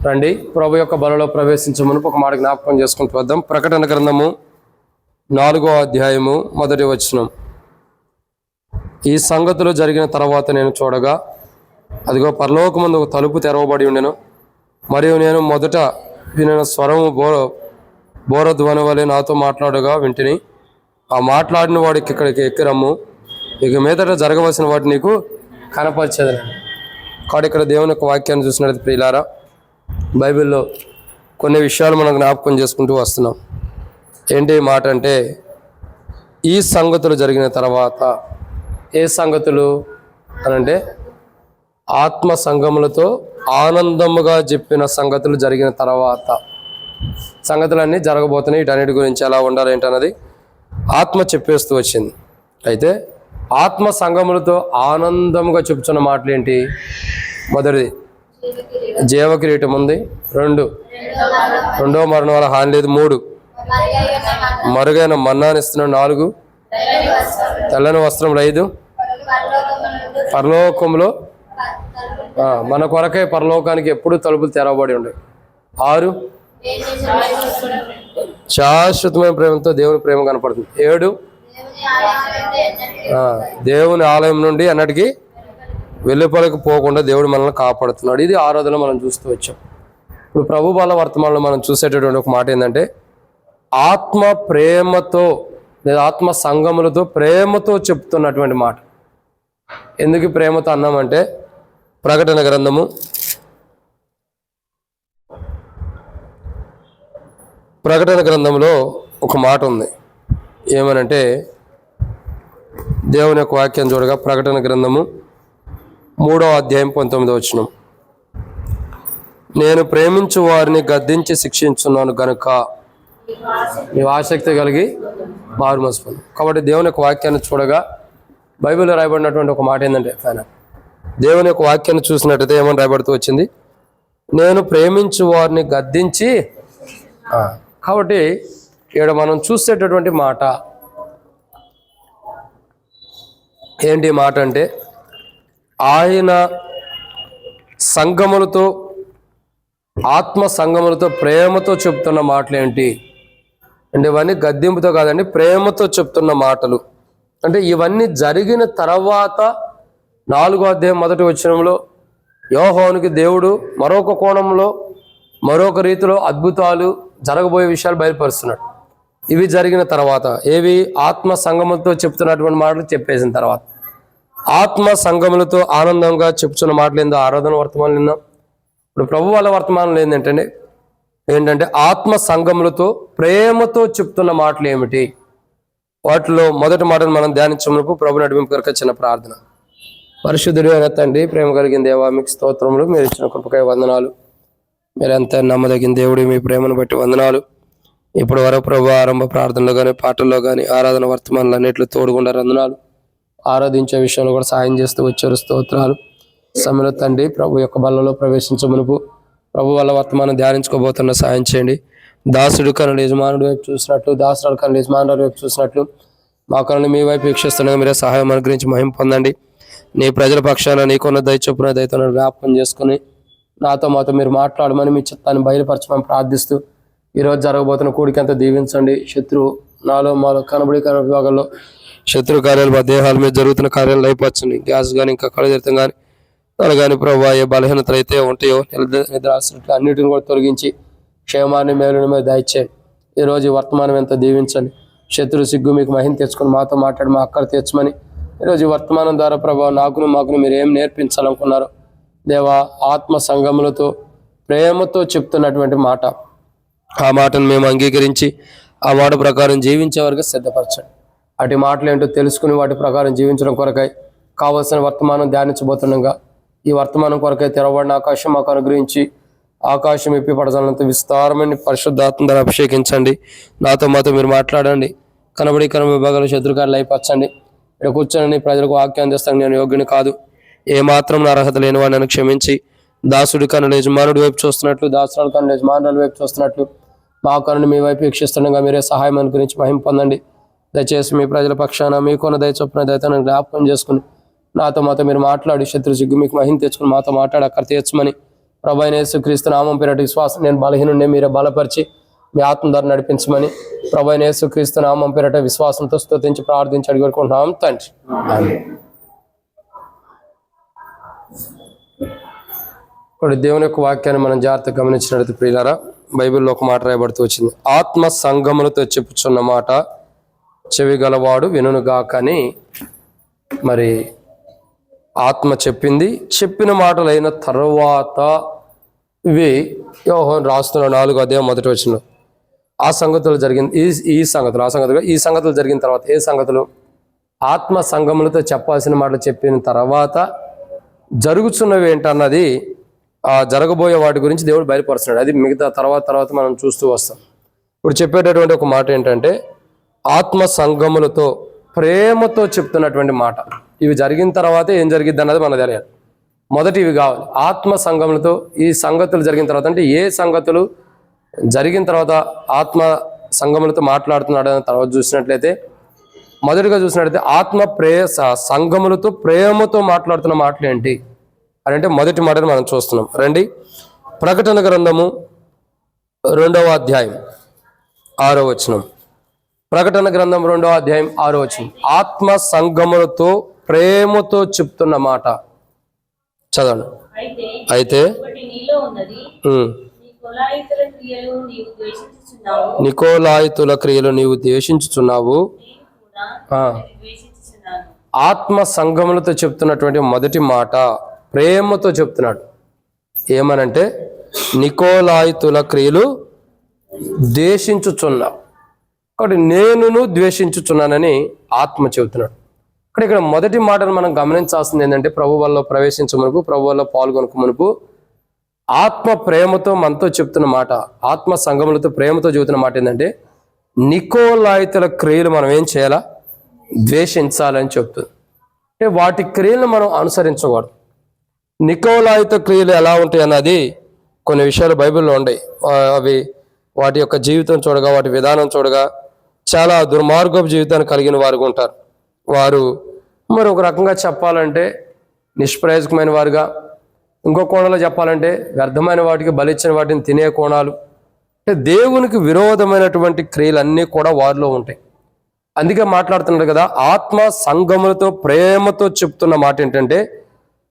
రండి ప్రభు యొక్క బలలో ప్రవేశించే మునుపు ఒక మాట జ్ఞాపకం చేసుకుంటూ వద్దాం. ప్రకటన గ్రంథము 4వ అధ్యాయము 1వ వచనం. ఈ సంగతులు జరిగిన తర్వాత నేను చూడగా, అదిగో పరలోకమందు ఒక తలుపు తెరవబడి ఉండెను. మరియు నేను మొదట వినిన స్వరము బోరధ్వని వలె నాతో మాట్లాడగా వింటిని. ఆ మాట్లాడిన వాడికి ఇక్కడికి ఎక్కిరమ్ము, ఇక మీదట జరగవలసిన వాటి నీకు కనపరిచేదని. కాబట్టి ఇక్కడ దేవుని యొక్క వాక్యాన్ని చూసినట్టు ప్రియులారా, బైబిల్లో కొన్ని విషయాలు మనం జ్ఞాపకం చేసుకుంటూ వస్తున్నాం. ఏంటి మాట అంటే, ఈ సంగతులు జరిగిన తర్వాత. ఏ సంగతులు అనంటే, ఆత్మ సంగములతో ఆనందముగా చెప్పిన సంగతులు జరిగిన తర్వాత. సంగతులన్నీ జరగబోతున్నాయి. వీటన్నిటి గురించి ఎలా ఉండాలి ఏంటన్నది ఆత్మ చెప్పేస్తూ వచ్చింది. అయితే ఆత్మ సంగములతో ఆనందంగా చెప్తున్న మాటలు ఏంటి? మొదటిది జీవకిరీటం ఉంది. రెండో మరణం వల్ల హాని లేదు. 3 మరుగైన మన్నానిస్తున్నాడు. 4 తెల్లని వస్త్రములు. 5 పరలోకంలో మన కొరకై పరలోకానికి ఎప్పుడు తలుపులు తెరవబడి ఉన్నాయి. 6 శాశ్వతమైన ప్రేమతో దేవుని ప్రేమ కనపడుతుంది. 7 దేవుని ఆలయం నుండి అన్నటికీ వెలుపలకు పోకుండా దేవుడు మనల్ని కాపాడుతున్నాడు. ఇది ఆరాధన మనం చూస్తూ వచ్చాం. ఇప్పుడు ప్రభు బాల వర్తమానంలో మనం చూసేటటువంటి ఒక మాట ఏంటంటే, ఆత్మ ప్రేమతో లేదా ఆత్మ సంగములతో ప్రేమతో చెప్తున్నటువంటి మాట. ఎందుకు ప్రేమతో అన్నామంటే, ప్రకటన గ్రంథము 'ప్రకటన' ఒక మాట ఉంది. ఏమనంటే, దేవుని యొక్క వాక్యం చూడగా ప్రకటన గ్రంథము 3వ అధ్యాయం 19వ వచనం. నేను ప్రేమించు వారిని గద్దించి శిక్షించున్నాను గనుక నీవు ఆసక్తి కలిగి మారు మనసు. కాబట్టి దేవుని యొక్క వాక్యాన్ని చూడగా బైబిల్లో రాయబడినటువంటి ఒక మాట ఏంటంటే, దేవుని యొక్క వాక్యాన్ని చూసినట్టయితే ఏమని రాయబడుతూ వచ్చింది? నేను ప్రేమించు వారిని గద్దించి. కాబట్టి ఇక్కడ మనం చూసేటటువంటి మాట ఏంటి మాట అంటే, ఆయన సంగములతో ఆత్మ సంగములతో ప్రేమతో చెప్తున్న మాటలు ఏంటి అంటే, ఇవన్నీ గద్దింపుతో కాదండి, ప్రేమతో చెప్తున్న మాటలు. అంటే ఇవన్నీ జరిగిన తర్వాత 4వ అధ్యాయం 1వ వచనంలో యోహానుకి దేవుడు మరొక కోణంలో మరొక రీతిలో అద్భుతాలు జరగబోయే విషయాలు బయలుపరుస్తున్నాడు. ఇవి జరిగిన తర్వాత, ఏవి ఆత్మ సంగములతో చెప్తున్నటువంటి మాటలు చెప్పేసిన తర్వాత, ఆత్మ సంగములతో ఆనందంగా చెప్తున్న మాటలు ఏందో ఆరాధన వర్తమానం విన్నాం. ఇప్పుడు ప్రభు వాళ్ళ వర్తమానంలో ఏంటంటే ఆత్మ సంగములతో ప్రేమతో చెప్తున్న మాటలు ఏమిటి? వాటిలో మొదటి మాటను మనం ధ్యానించినప్పుడు ప్రభు నడిపింపు కొరకు చిన్న ప్రార్థన. పరిశుద్ధుడు అయిన తండ్రి, ప్రేమ కలిగిన దేవా, మీకు స్తోత్రములు. మీరు ఇచ్చిన కృపకై వందనాలు. మీరు ఎంత నమ్మదగిన దేవుడు, మీ ప్రేమను బట్టి వందనాలు. ఇప్పుడు వరకు ప్రభు ఆరంభ ప్రార్థనలో కానీ పాటల్లో కానీ ఆరాధన వర్తమానాలు అన్నింటిలో తోడుగుండారు. వందనాలు. ఆరాధించే విషయంలో కూడా సాయం చేస్తూ వచ్చారు. స్తోత్రాలు. సమయంలో తండ్రి, ప్రభు యొక్క బలలో ప్రవేశించే మునుపు ప్రభు వల్ల వర్తమానం ధ్యానించుకోబోతున్న సాయం చేయండి. దాసుడు కనులు యజమానుడి వైపు చూసినట్లు, దాసుడు కనులు యజమానుడి వైపు చూసినట్లు మా కనులు మీ వైపు వీక్షిస్తుండగా మీరే సహాయం అనుగ్రహించి మహిమ పొందండి. నీ ప్రజల పక్షాన నీకున్న దయచొప్పున దయతో జ్ఞాపకం చేసుకుని నాతో మాతో మీరు మాట్లాడమని మీ చిత్తాన్ని బయలుపరచమని ప్రార్థిస్తూ ఈరోజు జరగబోతున్న కూడికంతా దీవించండి. శత్రువు నాలో మాలో కనబడి విభాగాల్లో శత్రు కార్యాలు మా దేహాల మీద జరుగుతున్న కార్యాలు లైపరచండి. గ్యాస్ కానీ ఇంకా కళజరితం కానీ కానీ ప్రభు ఏ బలహీనతలు అయితే ఉంటాయో నిద్రాస్తున్నట్లు అన్నిటిని కూడా తొలగించి క్షేమాన్ని మేలుని మీద దయచేయండి. ఈరోజు వర్తమానం ఎంత దీవించండి. శత్రు సిగ్గు మీకు మహిమ తెచ్చుకొని మాతో మాట్లాడి మా అక్కలు తెచ్చమని ఈరోజు వర్తమానం ద్వారా ప్రభావ మాకును మీరు ఏం నేర్పించాలనుకున్నారో దేవా, ఆత్మ సంగములతో ప్రేమతో చెప్తున్నటువంటి మాట, ఆ మాటను మేము అంగీకరించి ఆ మాట ప్రకారం జీవించే వరకు సిద్ధపరచండి. అటు మాటలు ఏంటో తెలుసుకుని వాటి ప్రకారం జీవించడం కొరకై కావలసిన వర్తమానం ధ్యానించబోతుండగా ఈ వర్తమానం కొరకై తెరవబడిన ఆకాశం మాకు అనుగ్రహించి ఆకాశం ఇప్పిపడజాలంత విస్తారమైన పరిశుద్ధాత్మ ద్వారా అభిషేకించండి. నాతో మాతో మీరు మాట్లాడండి. కనబడి విభాగాలు శత్రుకారులు అయిపరచండి. ఇక్కడ కూర్చొని ప్రజలకు వాక్యం చేస్తాను. నేను యోగ్యుని కాదు, ఏమాత్రం అర్హత లేని వాడిని నన్ను క్షమించి దాసుడి కన్నుల యజమానుడి వైపు చూస్తున్నట్లు, దాసుడు కన్నుల యజమానుల వైపు చూస్తున్నట్లు మా కన్నుని మీ వైపు వీక్షిస్తుండగా మీరే సహాయం అనుగ్రహించి మహిమ పొందండి. దయచేసి మీ ప్రజల పక్షాన మీకున్న దయ చొప్పున దయతో జ్ఞాపకం చేసుకుని నాతో మాతో మీరు మాట్లాడి శత్రు సిగ్గు మీకు మహిమ తెచ్చుకుని మాతో మాట్లాడి అక్కడ తీర్చమని ప్రభు అయిన యేసుక్రీస్తు నామం పేరటి విశ్వాసం నేను బలహీనుండే మీరే బలపరిచి మీ ఆత్మ ద్వారా నడిపించమని ప్రభు అయిన యేసుక్రీస్తు నామం పేరట విశ్వాసంతో స్తుతించి ప్రార్థించి అడిగొనుకుంటున్నాం తండ్రి. ఆమేన్. ఇప్పుడు దేవుని యొక్క వాక్యాన్ని మనం జాగ్రత్తగా గమనించినట్టు ప్రియులారా, బైబిల్లో ఒక మాట రాయబడుతూ వచ్చింది. ఆత్మ సంగములతో చెప్పుచున్న మాట చెవి గలవాడు వినుగాక అని. మరి ఆత్మ చెప్పింది. చెప్పిన మాటలు అయిన తర్వాత ఇవి యోహాను రాస్తున్న 4వ అధ్యాయం 1వ వచనం. ఆ సంగతులు జరిగింది. ఈ సంగతులు జరిగిన తర్వాత ఏ సంగతులు? ఆత్మ సంగములతో చెప్పాల్సిన మాటలు చెప్పిన తర్వాత జరుగుతున్నవి ఏంటన్నది, ఆ జరగబోయే వాటి గురించి దేవుడు బయలుపరుస్తున్నాడు. అది మిగతా తర్వాత మనం చూస్తూ వస్తాం. ఇప్పుడు చెప్పేటటువంటి ఒక మాట ఏంటంటే, ఆత్మ సంగములతో ప్రేమతో చెప్తున్నటువంటి మాట. ఇవి జరిగిన తర్వాత ఏం జరిగిద్ది అన్నది మనకు తెలియాలి. మొదటి ఇవి కావాలి. ఆత్మ సంగములతో ఈ సంగతులు జరిగిన తర్వాత, అంటే ఏ సంగతులు జరిగిన తర్వాత ఆత్మ సంగములతో మాట్లాడుతున్నాడు అని తర్వాత చూసినట్లయితే, మొదటిగా చూసినట్లయితే ఆత్మ సంగములతో ప్రేమతో మాట్లాడుతున్న మాటలు ఏంటి అని అంటే మొదటి మాటను మనం చూస్తున్నాం. రండి, ప్రకటన గ్రంథము 2వ అధ్యాయం 6వ వచనం. ప్రకటన గ్రంథం 2వ అధ్యాయం 6వ వచనం. ఆత్మ సంగములతో ప్రేమతో చెప్తున్న మాట చదవండి. అయితే నికోలాయితుల క్రియలు నీవు ద్వేషించుచున్నావు. ఆత్మ సంగములతో చెప్తున్నటువంటి మొదటి మాట ప్రేమతో చెప్తున్నాడు. ఏమనంటే నికోలాయితుల క్రియలు ద్వేషించుచున్నావు. కాబట్టి నేనును ద్వేషించుచున్నానని ఆత్మ చెబుతున్నాడు. ఇక్కడ మొదటి మాటను మనం గమనించాల్సింది ఏంటంటే, ప్రభు వల్ల ప్రవేశించమనుపు, ప్రభు వల్ల పాల్గొనకమునుపు ఆత్మ ప్రేమతో మనతో చెప్తున్న మాట, ఆత్మ సంగములతో ప్రేమతో చెబుతున్న మాట ఏంటంటే, నికోలాయితుల క్రియలు మనం ఏం చేయాలా? ద్వేషించాలని చెప్తుంది. అంటే వాటి క్రియలను మనం అనుసరించకూడదు. నికోలాయిత క్రియలు ఎలా ఉంటాయి అన్నది కొన్ని విషయాలు బైబిల్లో ఉన్నాయి. అవి వాటి యొక్క జీవితం చూడగా, వాటి విధానం చూడగా చాలా దుర్మార్గపు జీవితాన్ని కలిగిన వారుగా ఉంటారు. వారు మరి ఒక రకంగా చెప్పాలంటే నిష్ప్రయోజకమైన వారుగా, ఇంకో కోణంలో చెప్పాలంటే వ్యర్థమైన వాటికి బలిచ్చిన వాటిని తినే కోణాలు, అంటే దేవునికి విరోధమైనటువంటి క్రియలన్నీ కూడా వారిలో ఉంటాయి. అందుకే మాట్లాడుతున్నాడు కదా, ఆత్మ సంగములతో ప్రేమతో చెప్తున్న మాట ఏంటంటే,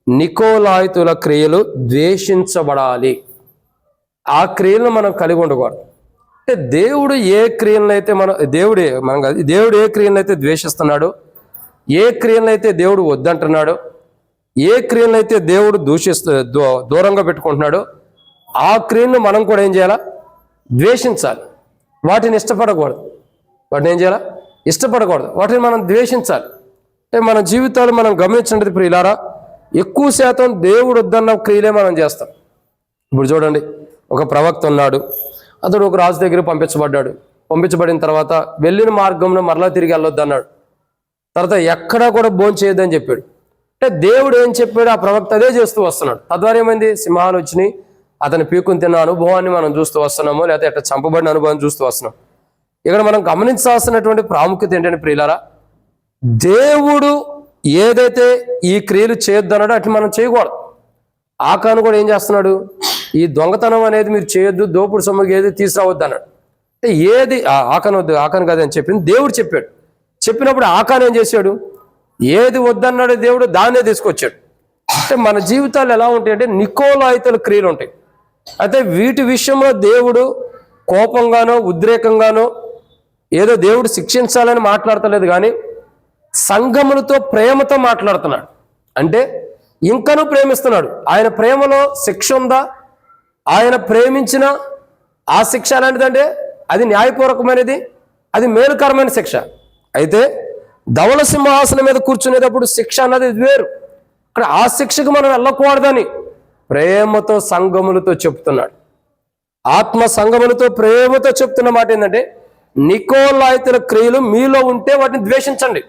నికోలాయితుల క్రియలు ద్వేషించబడాలి. ఆ క్రియలను మనం కలిగి ఉండకూడదు. అంటే దేవుడు ఏ క్రియలను అయితే దేవుడు ఏ క్రియలను అయితే ద్వేషిస్తున్నాడో, ఏ క్రియలను అయితే దేవుడు వద్దంటున్నాడో, ఏ క్రియలను అయితే దేవుడు దూరంగా పెట్టుకుంటున్నాడో, ఆ క్రియలను మనం కూడా ఏం చేయాలా? ద్వేషించాలి. వాటిని ఇష్టపడకూడదు. వాటిని ఏం చేయాలా? ఇష్టపడకూడదు. వాటిని మనం ద్వేషించాలి. అంటే మన జీవితాలు మనం గమనించినది ప్రియులారా, ఎక్కువ శాతం దేవుడు వద్దన్న క్రియలే మనం చేస్తాం. ఇప్పుడు చూడండి, ఒక ప్రవక్త ఉన్నాడు. అతడు ఒక రాజు దగ్గర పంపించబడ్డాడు. పంపించబడిన తర్వాత వెళ్ళిన మార్గంలో మరలా తిరిగి వెళ్ళొద్దు అన్నాడు. తర్వాత ఎక్కడా కూడా భోజనం చేయొద్దని చెప్పాడు. అంటే దేవుడు ఏం చెప్పాడు ఆ ప్రవక్త అదే చేస్తూ వస్తున్నాడు. తద్వారా ఏమైంది? సింహాలు వచ్చినాయి. అతను పీకుని తిన్న అనుభవాన్ని మనం చూస్తూ వస్తున్నాము, లేకపోతే ఎట్లా చంపబడిన అనుభవాన్ని చూస్తూ వస్తున్నాం. ఇక్కడ మనం గమనించాల్సినటువంటి ప్రాముఖ్యత ఏంటంటే ప్రియులారా, దేవుడు ఏదైతే ఈ క్రియలు చేయొద్దన్నాడో అట్లా మనం చేయకూడదు. ఆకాను కూడా ఏం చేస్తున్నాడు? ఈ దొంగతనం అనేది మీరు చేయొద్దు, దోపుడు సొమ్ముకి ఏది తీసుకురావద్దు అన్నాడు. అంటే ఏది ఆకాను వద్దు, ఆకాను కాదని చెప్పింది దేవుడు చెప్పాడు. చెప్పినప్పుడు ఆకాను ఏం చేశాడు? ఏది వద్దన్నాడు దేవుడు దాన్నే తీసుకొచ్చాడు. అంటే మన జీవితాలు ఎలా ఉంటాయంటే నికోలాయితుల క్రియలు ఉంటాయి. అయితే వీటి విషయంలో దేవుడు కోపంగానో ఉద్రేకంగానో ఏదో దేవుడు శిక్షించాలని మాట్లాడతలేదు, కానీ సంఘములతో ప్రేమతో మాట్లాడుతున్నాడు. అంటే ఇంకనూ ప్రేమిస్తున్నాడు. ఆయన ప్రేమలో శిక్ష ఉందా? ఆయన ప్రేమించిన ఆ శిక్ష అలాంటిదంటే అది న్యాయపూర్వకమైనది, అది మేలుకరమైన శిక్ష. అయితే ధవళ సింహాసనం మీద కూర్చునేటప్పుడు శిక్ష అన్నది వేరు. ఇక్కడ ఆ శిక్షకు మనం వెళ్ళకూడదని ప్రేమతో సంఘములతో చెప్తున్నాడు. ఆత్మ సంఘములతో ప్రేమతో చెప్తున్న మాట ఏంటంటే, నికోలాయితుల క్రియలు మీలో ఉంటే వాటిని ద్వేషించండి.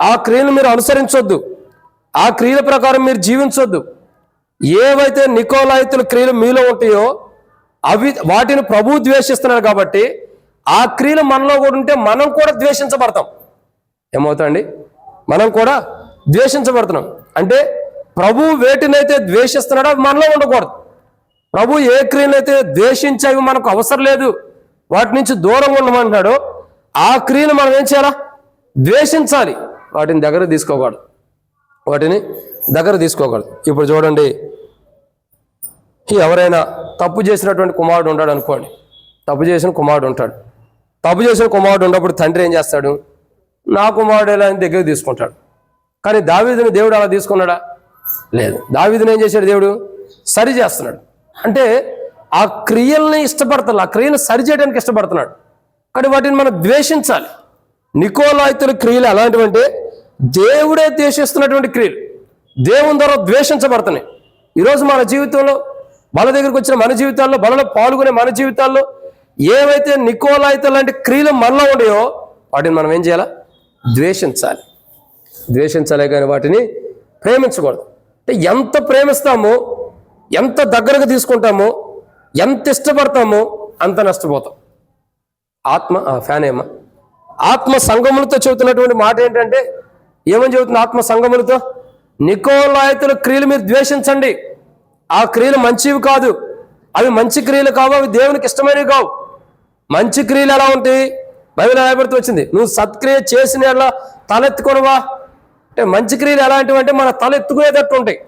ఆ క్రియలు మీరు అనుసరించొద్దు, ఆ క్రియల ప్రకారం మీరు జీవించొద్దు. ఏవైతే నికోలాయితుల క్రియలు మీలో ఉంటాయో వాటిని ప్రభువు ద్వేషిస్తున్నాడు. కాబట్టి ఆ క్రియలు మనలో కూడా ఉంటే మనం కూడా ద్వేషించబడతాం. ఏమవుతాండి? మనం కూడా ద్వేషించబడుతున్నాం. అంటే ప్రభువు వేటినైతే ద్వేషిస్తున్నాడో అవి మనలో ఉండకూడదు. ప్రభు ఏ క్రియలైతే ద్వేషించేవి మనకు అవసరం లేదు, వాటి నుంచి దూరంగా ఉండమంటున్నాడో ఆ క్రియను మనం ఏం చేయాలా? ద్వేషించాలి. వాటిని దగ్గర తీసుకోకూడదు, వాటిని దగ్గర తీసుకోకూడదు. ఇప్పుడు చూడండి, ఎవరైనా తప్పు చేసినటువంటి కుమారుడు ఉంటాడు అనుకోండి, తప్పు చేసిన కుమారుడు ఉంటాడు. తప్పు చేసిన కుమారుడు ఉన్నప్పుడు తండ్రి ఏం చేస్తాడు? నా కుమారుడు ఎలా అని దగ్గర తీసుకుంటాడు. కానీ దావీదుని దేవుడు అలా తీసుకున్నాడా? లేదు. దావీదుని ఏం చేశాడు? దేవుడు సరి చేస్తున్నాడు. అంటే ఆ క్రియల్ని ఇష్టపడతాడు, ఆ క్రియను సరి చేయడానికి ఇష్టపడుతున్నాడు. కానీ వాటిని మనం ద్వేషించాలి. నికోలాయితుల క్రియలు ఎలాంటివంటే దేవుడే ద్వేషిస్తున్నటువంటి క్రియలు, దేవుని ద్వారా ద్వేషించబడుతున్నాయి. ఈరోజు మన జీవితంలో, బల దగ్గరికి వచ్చిన మన జీవితాల్లో, బలలో పాల్గొనే మన జీవితాల్లో ఏవైతే నికోలాయితుల లాంటి క్రియలు మనలో ఉండేవో వాటిని మనం ఏం చేయాలా? ద్వేషించాలి. ద్వేషించాలే కానీ వాటిని ప్రేమించకూడదు. అంటే ఎంత ప్రేమిస్తామో, ఎంత దగ్గరకు తీసుకుంటామో, ఎంత ఇష్టపడతామో అంత నష్టపోతాం. ఆత్మ సంగములతో చెబుతున్నటువంటి మాట ఏంటంటే, ఏమని చెబుతుంది ఆత్మ సంగములతో? నికోలాయితుల క్రియలు మీరు ద్వేషించండి. ఆ క్రియలు మంచివి కాదు, అవి మంచి క్రియలు కావు, అవి దేవునికి ఇష్టమైనవి కావు. మంచి క్రియలు ఎలా ఉంటాయి? బైబిల్ రాయబడుతూ వచ్చింది, నువ్వు సత్క్రియ చేసిన ఎలా తలెత్తుకొనవా అంటే, మంచి క్రియలు ఎలాంటివి అంటే మన తల ఎత్తుకునేటట్టు ఉంటాయి.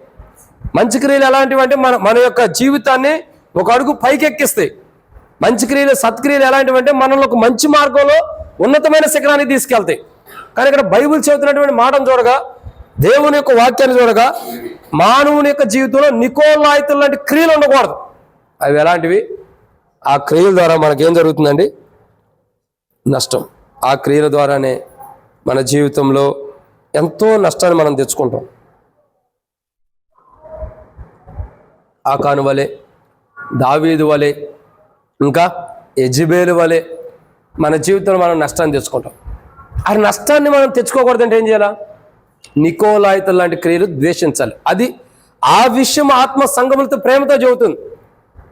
మంచి క్రియలు ఎలాంటివి అంటే మన యొక్క జీవితాన్ని ఒక అడుగు పైకెక్కిస్తాయి. మంచి క్రియలు, సత్క్రియలు ఎలాంటివి అంటే మనల్ని ఒక మంచి మార్గంలో ఉన్నతమైన శిఖరానికి తీసుకెళ్తాయి. కానీ ఇక్కడ బైబిల్ చెబుతున్నటువంటి మాటను చూడగా, దేవుని యొక్క వాక్యాన్ని చూడగా, మానవుని యొక్క జీవితంలో నికోలాయితుల లాంటి క్రియలు ఉండకూడదు. అవి ఎలాంటివి? ఆ క్రియల ద్వారా మనకేం జరుగుతుందండి? నష్టం. ఆ క్రియల ద్వారానే మన జీవితంలో ఎంతో నష్టాన్ని మనం తెచ్చుకుంటాం. ఆకాను వలె, దావీదు వలె, ఇంకా యెజెబెలు వలె మన జీవితంలో మనం నష్టాన్ని తెచ్చుకుంటాం. ఆ నష్టాన్ని మనం తెచ్చుకోకూడదంటే ఏం చేయాలా? నికోలాయితుల లాంటి క్రియలు ద్వేషించాలి. అది ఆ విషయం ఆత్మ సంగములతో ప్రేమతో చెబుతుంది.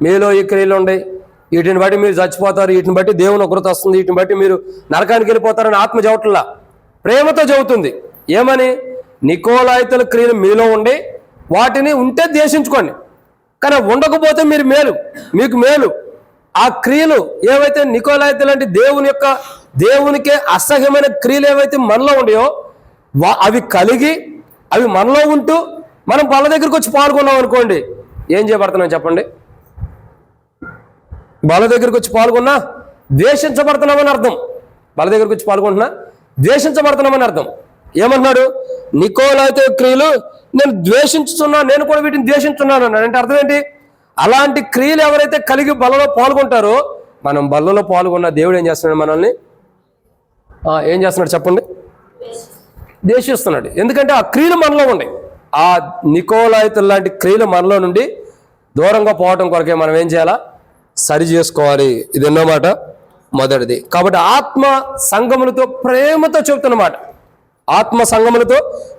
మీలో ఈ క్రియలు ఉన్నాయి, వీటిని బట్టి మీరు చచ్చిపోతారు, వీటిని బట్టి దేవుని ఉగ్రత వస్తుంది, వీటిని బట్టి మీరు నరకానికి వెళ్ళిపోతారని ఆత్మ చెబుతున్నా ప్రేమతో చెబుతుంది. ఏమని? నికోలాయితుల క్రియలు మీలో ఉండి వాటిని ఉంటే ద్వేషించుకోండి, కానీ ఉండకపోతే మీకు మేలు. ఆ క్రియలు ఏవైతే నికోలాయితులు అంటే దేవునికే అసహ్యమైన క్రియలు ఏవైతే మనలో ఉండయో అవి కలిగి, అవి మనలో ఉంటూ మనం వాళ్ళ దగ్గరికి వచ్చి పాల్గొన్నాం అనుకోండి, ఏం చేయబడుతున్నాం చెప్పండి? వాళ్ళ దగ్గరికి వచ్చి పాల్గొన్నా ద్వేషించబడుతున్నామని అర్థం. వాళ్ళ దగ్గరికి వచ్చి పాల్గొంటున్నా ద్వేషించబడుతున్నామని అర్థం. ఏమన్నాడు? నికోలాయితుల క్రియలు నేను ద్వేషించుతున్నా, నేను కూడా వీటిని ద్వేషించున్నాను అన్నాడు. అంటే అర్థం ఏంటి? అలాంటి క్రియలు ఎవరైతే కలిగి బలలో పాల్గొంటారో, మనం బలలో పాల్గొన్న దేవుడు ఏం చేస్తున్నాడు? మనల్ని ఏం చేస్తున్నాడు చెప్పండి? ద్వేషిస్తున్నాడు. ఎందుకంటే ఆ క్రియలు మనలో ఉన్నాయి. ఆ నికోలాయితుల లాంటి క్రియలు మనలో నుండి దూరంగా పోవటం కొరకే మనం ఏం చేయాలా? సరి చేసుకోవాలి. ఇది ఎన్నో మాట? మొదటిది. కాబట్టి ఆత్మ సంగములతో ప్రేమతో చెబుతున్నమాట, ఆత్మ సంగములతో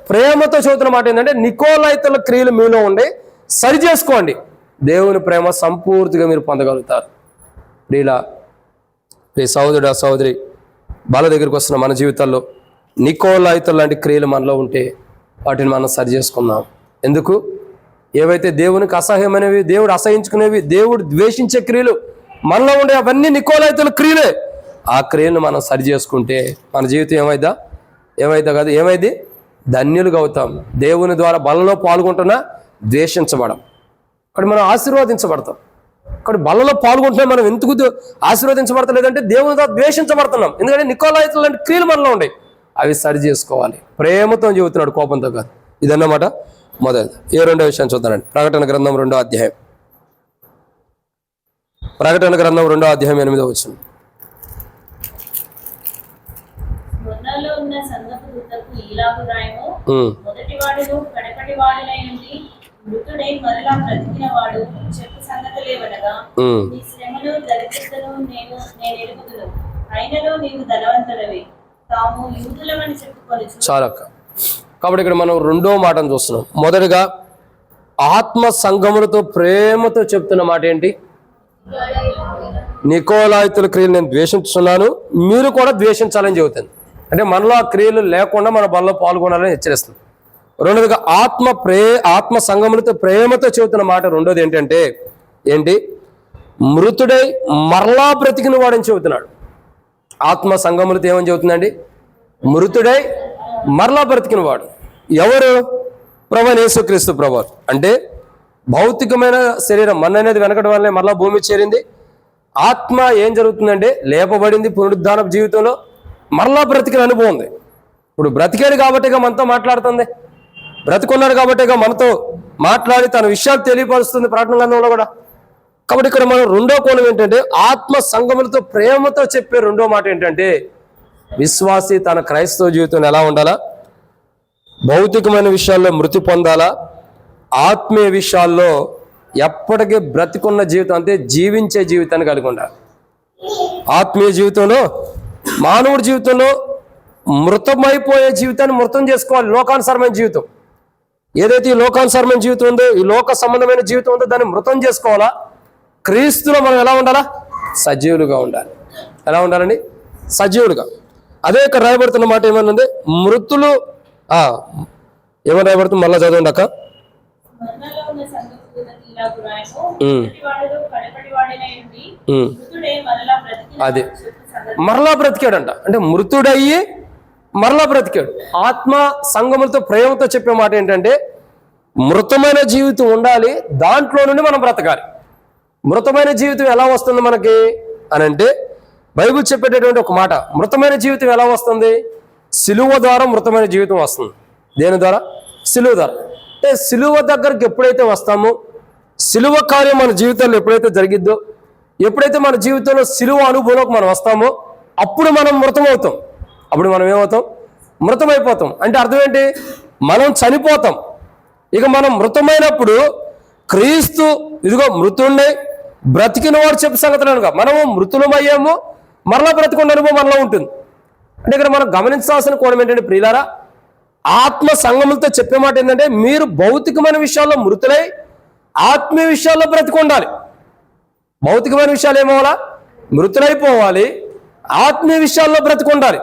ప్రేమతో చెబుతున్న మాట ఏంటంటే, నికోలాయితుల క్రియలు మీలో ఉండి సరి చేసుకోండి, దేవుని ప్రేమ సంపూర్తిగా మీరు పొందగలుగుతారు. ఈ సహోదరుడు సహోదరి బాల దగ్గరికి వస్తున్న మన జీవితాల్లో నికోలాయితుల లాంటి క్రియలు మనలో ఉంటే వాటిని మనం సరి చేసుకుందాం. ఎందుకు? ఏవైతే దేవునికి అసహ్యమైనవి, దేవుడు అసహించుకునేవి, దేవుడు ద్వేషించే క్రియలు మనలో ఉండే అవన్నీ నికోలాయితుల క్రియలే. ఆ క్రియలను మనం సరి చేసుకుంటే మన జీవితం ఏమైంది? ధన్యులుగా అవుతాం. దేవుని ద్వారా బలలో పాల్గొంటున్నా ద్వేషించబడం, అక్కడ మనం ఆశీర్వదించబడతాం. అక్కడ బలలో పాల్గొంటున్నా మనం ఎందుకు ఆశీర్వదించబడతలేదంటే దేవుని ద్వారా ద్వేషించబడుతున్నాం. ఎందుకంటే నికోలాయితుల లాంటి క్రియలు మనలో ఉండే, అవి సరి చేసుకోవాలి. ప్రేమతో చెబుతున్నాడు, కోపంతో కాదు. ఇదన్నమాట మొదటిది. రెండో విషయాన్ని చూద్దానండి. ప్రకటన గ్రంథం 2వ అధ్యాయం. ప్రకటన గ్రంథం 2వ అధ్యాయం 8వ వచనం. చాలక్క. కాబట్టి ఇక్కడ మనం రెండో మాటను చూస్తున్నాం. మొదటిగా ఆత్మ సంగములతో ప్రేమతో చెప్తున్న మాట ఏంటి? నికోలాయితుల క్రియలు నేను ద్వేషించున్నాను, మీరు కూడా ద్వేషించాలని చెబుతుంది. అంటే మనలో ఆ క్రియలు లేకుండా మన బలలో పాల్గొనాలని హెచ్చరిస్తుంది. రెండోదిగా ఆత్మ సంగములతో ప్రేమతో చెబుతున్న మాట రెండోది ఏంటంటే, ఏంటి? మృతుడై మరలా బ్రతికిన వాడని చెబుతున్నాడు. ఆత్మ సంగములతో ఏమని చెబుతుందండి? మృతుడై మరలా బ్రతికిన వాడు. ఎవరు? ప్రభువైన యేసుక్రీస్తు ప్రభువు. అంటే భౌతికమైన శరీరం మన అనేది వెనకటి వల్లే మరలా భూమి చేరింది. ఆత్మ ఏం జరుగుతుందంటే లేపబడింది పునరుద్ధాన జీవితంలో, మరలా బ్రతికిన అనుభవం ఉంది. ఇప్పుడు బ్రతికాడు కాబట్టిగా మనతో మాట్లాడుతుంది, బ్రతికున్నాడు కాబట్టిగా మనతో మాట్లాడి తన విషయాలు తెలియపరుస్తుంది ప్రార్థన గ్రంథంలో కూడా. కాబట్టి ఇక్కడ మనం రెండో కోణం ఏంటంటే ఆత్మ సంగములతో ప్రేమతో చెప్పే రెండో మాట ఏంటంటే విశ్వాసి తన క్రైస్తవ జీవితం ఎలా ఉండాలా? భౌతికమైన విషయాల్లో మృతి పొందాలా, ఆత్మీయ విషయాల్లో ఎప్పటికీ బ్రతికున్న జీవితం, అంటే జీవించే జీవితాన్ని కలిగి ఉండాలి. ఆత్మీయ జీవితంలో, మానవుడి జీవితంలో మృతమైపోయే జీవితాన్ని మృతం చేసుకోవాలి. లోకానుసారమైన జీవితం ఏదైతే ఈ లోకానుసారమైన జీవితం ఉందో, ఈ లోక సంబంధమైన జీవితం ఉందో దాన్ని మృతం చేసుకోవాలా. క్రీస్తులో మనం ఎలా ఉండాలా? సజీవులుగా ఉండాలి. ఎలా ఉండాలండి? సజీవులుగా. అదే ఇక్కడ రాయబడుతున్న మాట ఏమన్నది? మృతులు ఏమని రాయబడుతుంది? మళ్ళా చదవండి అక్క. అది మరలా బ్రతికాడంట. అంటే మృతుడయ్యి మరలా బ్రతికాడు. ఆత్మ సంగములతో ప్రేమతో చెప్పే మాట ఏంటంటే మృతమైన జీవితం ఉండాలి, దాంట్లో నుండి మనం బ్రతకాలి. మృతమైన జీవితం ఎలా వస్తుంది మనకి అని అంటే బైబిల్ చెప్పేటటువంటి ఒక మాట, మృతమైన జీవితం ఎలా వస్తుంది? సిలువ ద్వారా మృతమైన జీవితం వస్తుంది. దేని ద్వారా? సిలువ ద్వారా. అంటే సిలువ దగ్గరికి ఎప్పుడైతే వస్తామో, సిలువ కార్యం మన జీవితంలో ఎప్పుడైతే జరిగిద్దో, ఎప్పుడైతే మన జీవితంలో సిలువ అనుభవంలోకి మనం వస్తామో అప్పుడు మనం మృతమవుతాం. అప్పుడు మనం ఏమవుతాం? మృతమైపోతాం. అంటే అర్థం ఏంటి? మనం చనిపోతాం. ఇక మనం మృతమైనప్పుడు క్రీస్తు ఇదిగో మృతుడిని బ్రతికిన వాడు చెప్పు సంగతులుగా మనము మృతులమయ్యాము, మరలా బ్రతికున్న అనుభవం మనలో ఉంటుంది. అంటే ఇక్కడ మనం గమనించాల్సిన కోణం ఏంటంటే ప్రియులారా, ఆత్మ సంగములతో చెప్పే మాట ఏంటంటే మీరు భౌతికమైన విషయాల్లో మృతులై ఆత్మీయ విషయాల్లో బ్రతికుండాలి. భౌతికమైన విషయాలు ఏమవ్వాలా? మృతులైపోవాలి, ఆత్మీయ విషయాల్లో బ్రతికుండాలి.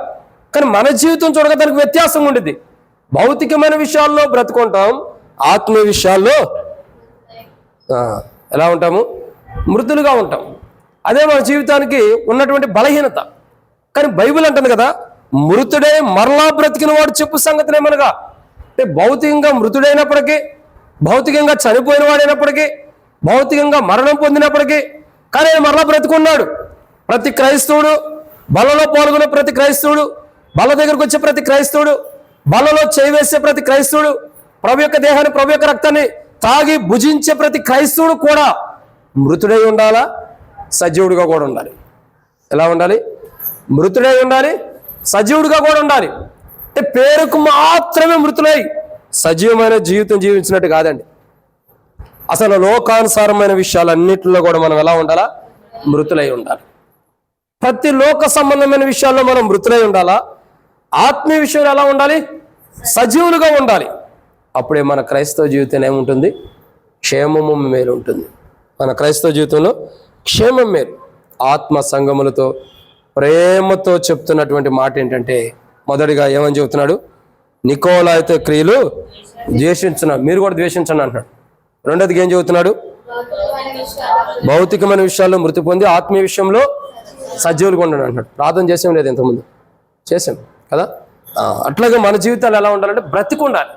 కానీ మన జీవితం చూడగా దానికి వ్యత్యాసం ఉండేది. భౌతికమైన విషయాల్లో బ్రతుకుంటాం, ఆత్మీయ విషయాల్లో ఎలా ఉంటాము? మృతులుగా ఉంటాం. అదే మన జీవితానికి ఉన్నటువంటి బలహీనత. కానీ బైబిల్ అంటుంది కదా, మృతుడే మరలా బ్రతికిన వాడు చెప్పు సంగతినేమనగా. అంటే భౌతికంగా మృతుడైనప్పటికీ, భౌతికంగా చనిపోయిన వాడైనప్పటికీ, భౌతికంగా మరణం పొందినప్పటికీ కానీ ఆయన మరలా బ్రతికున్నాడు. ప్రతి క్రైస్తవుడు, బలలో పాల్గొనే ప్రతి క్రైస్తవుడు, బల దగ్గరకు వచ్చే ప్రతి క్రైస్తవుడు, బలలో చేయివేసే ప్రతి క్రైస్తవుడు, ప్రభు యొక్క దేహాన్ని, ప్రభు యొక్క రక్తాన్ని తాగి భుజించే ప్రతి క్రైస్తవుడు కూడా మృతుడై ఉండాలా, సజీవుడిగా కూడా ఉండాలి. ఎలా ఉండాలి? మృతుడై ఉండాలి, సజీవుడిగా కూడా ఉండాలి. అంటే పేరుకు మాత్రమే మృతులై సజీవమైన జీవితం జీవించినట్టు కాదండి. అసలు లోకానుసారమైన విషయాలన్నింటిలో కూడా మనం ఎలా ఉండాలా? మృతులై ఉండాలి. ప్రతి లోక సంబంధమైన విషయాల్లో మనం మృతులై ఉండాలా. ఆత్మీయ విషయంలో ఎలా ఉండాలి? సజీవులుగా ఉండాలి. అప్పుడే మన క్రైస్తవ జీవితం ఏముంటుంది? క్షేమము మేలు ఉంటుంది. మన క్రైస్తవ జీవితంలో క్షేమం మేలు. ఆత్మ సంగములతో ప్రేమతో చెప్తున్నటువంటి మాట ఏంటంటే మొదటిగా ఏమని చెబుతున్నాడు? నికోలాయితో క్రియలు ద్వేషించున్నారు, మీరు కూడా ద్వేషించండి అంటున్నాడు. రెండోదిగా ఏం చెబుతున్నాడు? భౌతికమైన విషయాల్లో మృతి పొంది ఆత్మీయ విషయంలో సజీవులుగా ఉండండి అంటున్నాడు. ప్రార్థన చేసాం లేదు ఇంతకుముందు? చేసాం కదా. అట్లాగే మన జీవితాలు ఎలా ఉండాలంటే బ్రతికి ఉండాలి.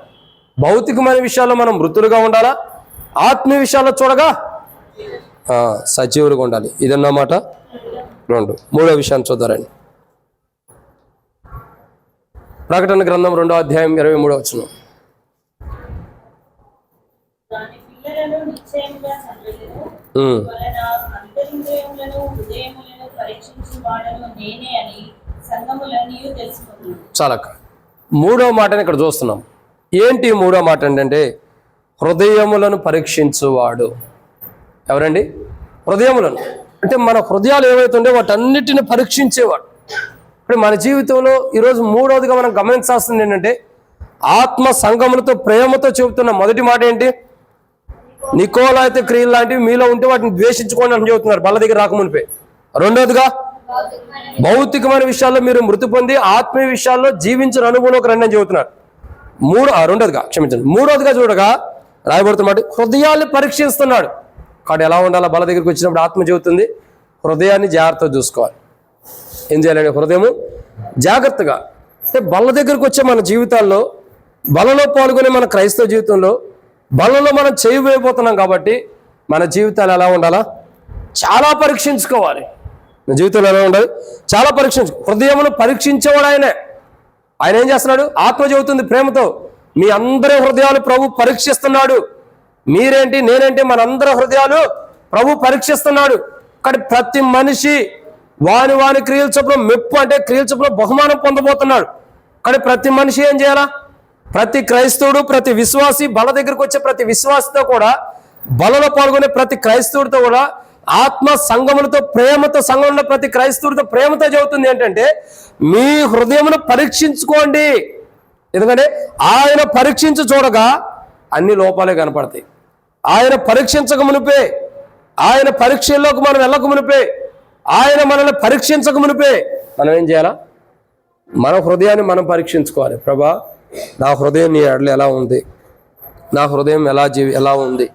భౌతికమైన విషయాల్లో మనం మృతులుగా ఉండాలా, ఆత్మీయ విషయాల్లో చూడగా సజీవులుగా ఉండాలి. ఇదన్నమాట రెండు. మూడో విషయాన్ని చూద్దారండి. ప్రకటన గ్రంథం 2వ అధ్యాయం 23వ వచనం. చాలక్క. మూడో మాటని ఇక్కడ చూస్తున్నాం. ఏంటి మూడో మాట అంటే హృదయములను పరీక్షించువాడు. ఎవరండి? హృదయములను. అంటే మన హృదయాలు ఏవైతుండే వాటన్నిటిని పరీక్షించేవాడు. ఇప్పుడు మన జీవితంలో ఈరోజు మూడవదిగా మనం గమనించాల్సింది ఏంటంటే ఆత్మ సంగములతో ప్రేమతో చెబుతున్న మొదటి మాట ఏంటి? నికోలాయితో క్రియలు లాంటివి మీలో ఉంటే వాటిని ద్వేషించుకోండి అని చెబుతున్నారు బల్ల దగ్గర రాకమునిపే. రెండోదిగా భౌతికమైన విషయాల్లో మీరు మృతి పొంది ఆత్మీయ విషయాల్లో జీవించిన అనుభవంలోకి రండి అని చెబుతున్నారు. మూడోదిగా చూడగా రాయబడుతున్నమాట హృదయాల్ని పరీక్షిస్తున్నాడు. కాబట్టి ఎలా ఉండాలా? బల దగ్గరికి వచ్చినప్పుడు ఆత్మ చెబుతుంది హృదయాన్ని జాగ్రత్తగా చూసుకోవాలి. ఏం చేయాలండి? హృదయము జాగ్రత్తగా. అంటే బల దగ్గరికి వచ్చే మన జీవితాల్లో, బలలో పాల్గొనే మన క్రైస్తవ జీవితంలో బలలో మనం చేయబోతున్నాం కాబట్టి మన జీవితాలు ఎలా ఉండాలా? చాలా పరీక్షించుకోవాలి. మన జీవితంలో ఎలా ఉండాలి? చాలా హృదయమును పరీక్షించేవాడు ఆయనే. ఆయన ఏం చేస్తున్నాడు? ఆత్మ చెబుతుంది ప్రేమతో, మీ అందరి హృదయాలు ప్రభు పరీక్షిస్తున్నాడు. మీరేంటి నేనేంటి, మనందరి హృదయాలు ప్రభు పరీక్షిస్తున్నాడు. కానీ ప్రతి మనిషి వాని క్రియల చొప్పున మెప్పు, అంటే క్రియల చొప్పున బహుమానం పొందబోతున్నాడు. కానీ ప్రతి మనిషి ఏం చేయాలా? ప్రతి క్రైస్తవుడు, ప్రతి విశ్వాసి, బల దగ్గరికి వచ్చే ప్రతి విశ్వాసితో కూడా, బలలో పాల్గొనే ప్రతి క్రైస్తవుడితో కూడా, ఆత్మ సంఘములతో ప్రేమతో, సంఘంలో ప్రతి క్రైస్తవుడితో ప్రేమతో చెబుతుంది ఏంటంటే, మీ హృదయమును పరీక్షించుకోండి. ఎందుకంటే ఆయన పరీక్షించి చూడగా అన్ని లోపాలే కనపడతాయి. ఆయన పరీక్షించక మునిపే, ఆయన పరీక్షల్లోకి మనం వెళ్ళక మునిపే, ఆయన మనల్ని పరీక్షించక మునిపే మనం ఏం చేయాలా? మన హృదయాన్ని మనం పరీక్షించుకోవాలి. ప్రభా, నా హృదయం నీ ఎడల ఎలా ఉంది? నా హృదయం ఎలా ఉంది?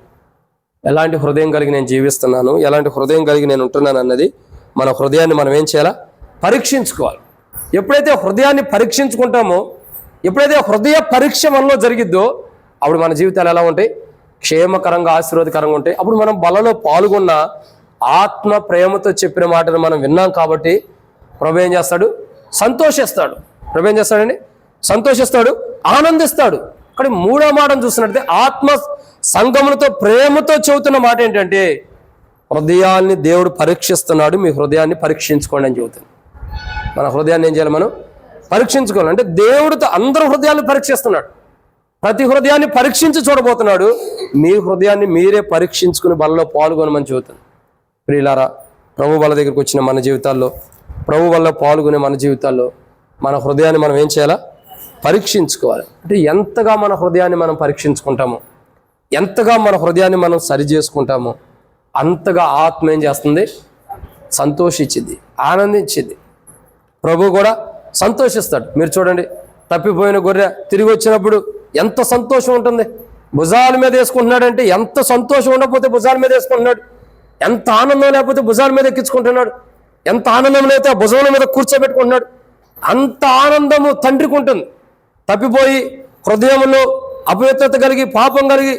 ఎలాంటి హృదయం కలిగి నేను జీవిస్తున్నాను, ఎలాంటి హృదయం కలిగి నేను ఉంటున్నాను అన్నది మన హృదయాన్ని మనం ఏం చేయాలా? పరీక్షించుకోవాలి. ఎప్పుడైతే హృదయాన్ని పరీక్షించుకుంటామో, ఎప్పుడైతే హృదయ పరీక్ష మనలో జరిగిద్దో, అప్పుడు మన జీవితాలు ఎలా ఉంటాయి? క్షేమకరంగా, ఆశీర్వాదకరంగా ఉంటాయి. అప్పుడు మనం బలలో పాల్గొన్న ఆత్మ ప్రేమతో చెప్పిన మాటను మనం విన్నాం కాబట్టి ప్రభు ఏం చేస్తాడు? సంతోషిస్తాడు. ప్రభు ఏం చేస్తాడండి? సంతోషిస్తాడు, ఆనందిస్తాడు. కానీ మూడో మాటను చూస్తున్నట్లయితే ఆత్మ సంఘములతో ప్రేమతో చెబుతున్న మాట ఏంటంటే, హృదయాన్ని దేవుడు పరీక్షిస్తున్నాడు, మీ హృదయాన్ని పరీక్షించుకోండి అని చెబుతుంది. మన హృదయాన్ని ఏం చేయాలి? మనం పరీక్షించుకోవాలి. అంటే దేవుడితో అందరి హృదయాన్ని పరీక్షిస్తున్నాడు, ప్రతి హృదయాన్ని పరీక్షించి చూడబోతున్నాడు. మీ హృదయాన్ని మీరే పరీక్షించుకుని బలలో పాల్గొనమని చెబుతుంది. ప్రియులారా, ప్రభు బల దగ్గరికి వచ్చిన మన జీవితాల్లో, ప్రభు వల్ల పాల్గొనే మన జీవితాల్లో మన హృదయాన్ని మనం ఏం చేయాలా? పరీక్షించుకోవాలి. అంటే ఎంతగా మన హృదయాన్ని మనం పరీక్షించుకుంటామో, ఎంతగా మన హృదయాన్ని మనం సరి చేసుకుంటామో, అంతగా ఆత్మ ఏం చేస్తుంది? సంతోషించింది, ఆనందించింది. ప్రభు కూడా సంతోషిస్తాడు. మీరు చూడండి, తప్పిపోయిన గొర్రె తిరిగి వచ్చినప్పుడు ఎంత సంతోషం ఉంటుంది. భుజాల మీద వేసుకుంటున్నాడంటే ఎంత సంతోషం ఉండకపోతే భుజాల మీద వేసుకుంటున్నాడు, ఎంత ఆనందం లేకపోతే భుజాల మీద ఎక్కించుకుంటున్నాడు, ఎంత ఆనందం లేకపోతే ఆ భుజాల మీద కూర్చోబెట్టుకుంటున్నాడు. అంత ఆనందము తండ్రికి ఉంటుంది. తప్పిపోయి హృదయంలో అపవిత్రత కలిగి, పాపం కలిగి,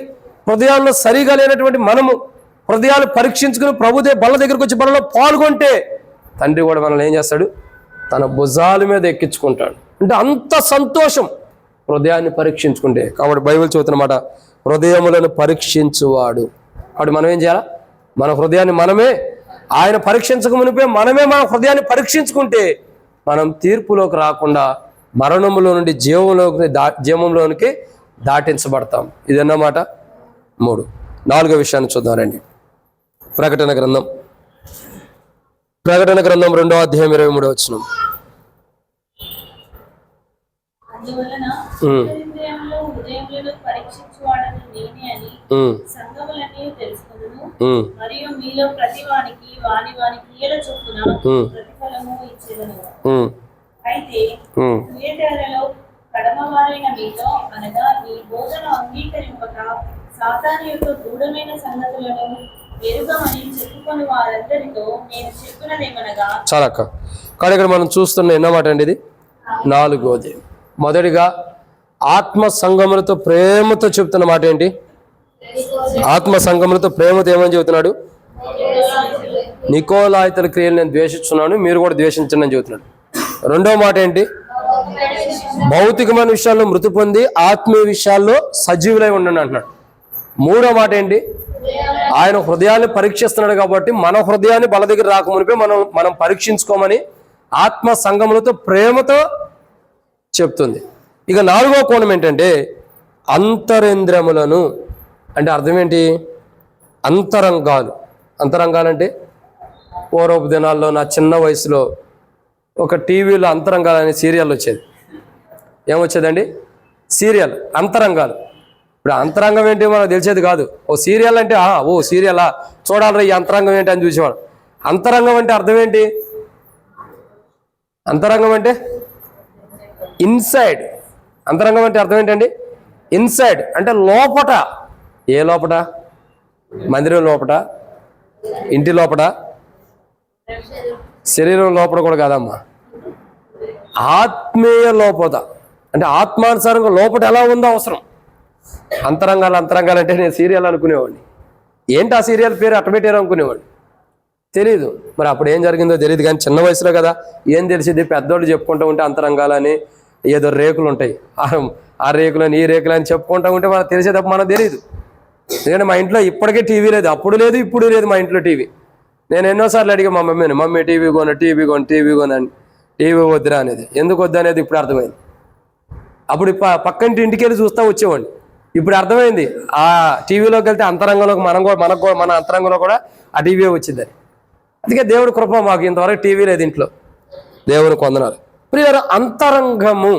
హృదయాల్లో సరిగా లేనటువంటి మనము హృదయాలు పరీక్షించుకుని ప్రభుదే బల దగ్గరికి వచ్చి బలలో పాల్గొంటే తండ్రి కూడా మనల్ని ఏం చేస్తాడు? తన భుజాల మీద ఎక్కించుకుంటాడు. అంటే అంత సంతోషం హృదయాన్ని పరీక్షించుకుంటే. కాబట్టి బైబిల్ చెబుతున్న మాట, హృదయములను పరీక్షించువాడు. కాబట్టి మనం ఏం చేయాలా? మన హృదయాన్ని మనమే, ఆయన పరీక్షించక మునిపే మనమే మన హృదయాన్ని పరీక్షించుకుంటే మనం తీర్పులోకి రాకుండా మరణములో నుండి జీవంలోనికి దాటించబడతాం. ఇదన్నమాట 3. 4వ విషయాన్ని చూద్దామండి. ప్రకటన గ్రంథం 2వ అధ్యాయం 23వ వచనం. అయితే కడమవారైన మీతో, అనగా ఈ బోధన అంగీకరింపక సాతాను యొక్క గూఢమైన సంగతులను ఎరుగమని చెప్పుకొని వారందరితో నేను చెప్పినదేమనగా. చాలక్క. కానీ ఇక్కడ మనం చూస్తున్న ఎన్నమాట అండి ఇది? 4వది. మొదటిగా ఆత్మ సంఘములతో ప్రేమతో చెప్తున్న మాట ఏంటి? ఆత్మ సంఘములతో ప్రేమతో ఏమని చెబుతున్నాడు? నికోలాయితల క్రియలు నేను ద్వేషిస్తున్నాను, మీరు కూడా ద్వేషించండి అని చెబుతున్నాడు. రెండవ మాట ఏంటి? భౌతికమైన విషయాల్లో మృతి పొంది ఆత్మీయ విషయాల్లో సజీవులై ఉండండి అంటున్నాడు. మూడో మాట ఏంటి? ఆయన హృదయాన్ని పరీక్షిస్తున్నాడు కాబట్టి మన హృదయాన్ని బల దగ్గర రాకమునిపే మనం పరీక్షించుకోమని ఆత్మ సంఘములతో ప్రేమతో చెప్తుంది. ఇక 4వ కోణం ఏంటంటే అంతరేంద్రియములను. అంటే అర్థం ఏంటి? అంతరంగాలు. అంతరంగాలంటే పూర్వపు దినాల్లో నా చిన్న వయసులో ఒక టీవీలో అంతరంగాలు అనే సీరియల్ వచ్చేది. ఏమొచ్చేదండి? సీరియల్ అంతరంగాలు. ఇప్పుడు అంతరంగం ఏంటి మనకు తెలిసేది కాదు. ఓ సీరియల్ అంటే ఓ సీరియలా చూడాలరా ఈ అంతరంగం ఏంటి అని చూసేవాడు. అంతరంగం అంటే అర్థం ఏంటి? అంతరంగం అంటే ఇన్సైడ్. అంతరంగం అంటే అర్థం ఏంటండి? ఇన్సైడ్ అంటే లోపట. ఏ లోపట? మందిరం లోపట, ఇంటి లోపల, శరీరం లోపల కూడా కాదమ్మా, ఆత్మీయ లోపల. అంటే ఆత్మానుసారంగా లోపల ఎలా ఉందో అవసరం. అంతరంగాలు అంటే నేను సీరియల్ అనుకునేవాడిని. ఏంటి ఆ సీరియల్ పేరు అట్ట పెట్టారు అనుకునేవాడిని. తెలీదు మరి అప్పుడు ఏం జరిగిందో తెలియదు. కానీ చిన్న వయసులో కదా ఏం తెలిసింది, పెద్దోళ్ళు చెప్పుకుంటూ ఉంటే అంతరంగాలని ఏదో రేకులు ఉంటాయి, ఆ రేకులని ఈ రేకులని చెప్పుకుంటూ ఉంటే మనకు తెలిసేటప్పుడు మనకు తెలియదు. ఎందుకంటే మా ఇంట్లో ఇప్పటికే టీవీ లేదు, అప్పుడు లేదు ఇప్పుడు లేదు మా ఇంట్లో టీవీ. నేను ఎన్నోసార్లు అడిగా మా మమ్మీని, మమ్మీ టీవీ కొని అని. టీవీ వద్దురా అనేది. ఎందుకు వద్దు అనేది ఇప్పుడు అర్థమైంది. అప్పుడు పక్కంటి ఇంటికి వెళ్ళి చూస్తూ వచ్చేవాడిని. ఇప్పుడు అర్థమైంది ఆ టీవీలోకి వెళ్తే అంతరంగంలోకి మన అంతరంగంలో కూడా ఆ టీవీ వచ్చిందని. అందుకే దేవుడి కృప మాకు ఇంతవరకు టీవీ లేదు ఇంట్లో. దేవుని కొందనాలు. ప్రియులారా, అంతరంగము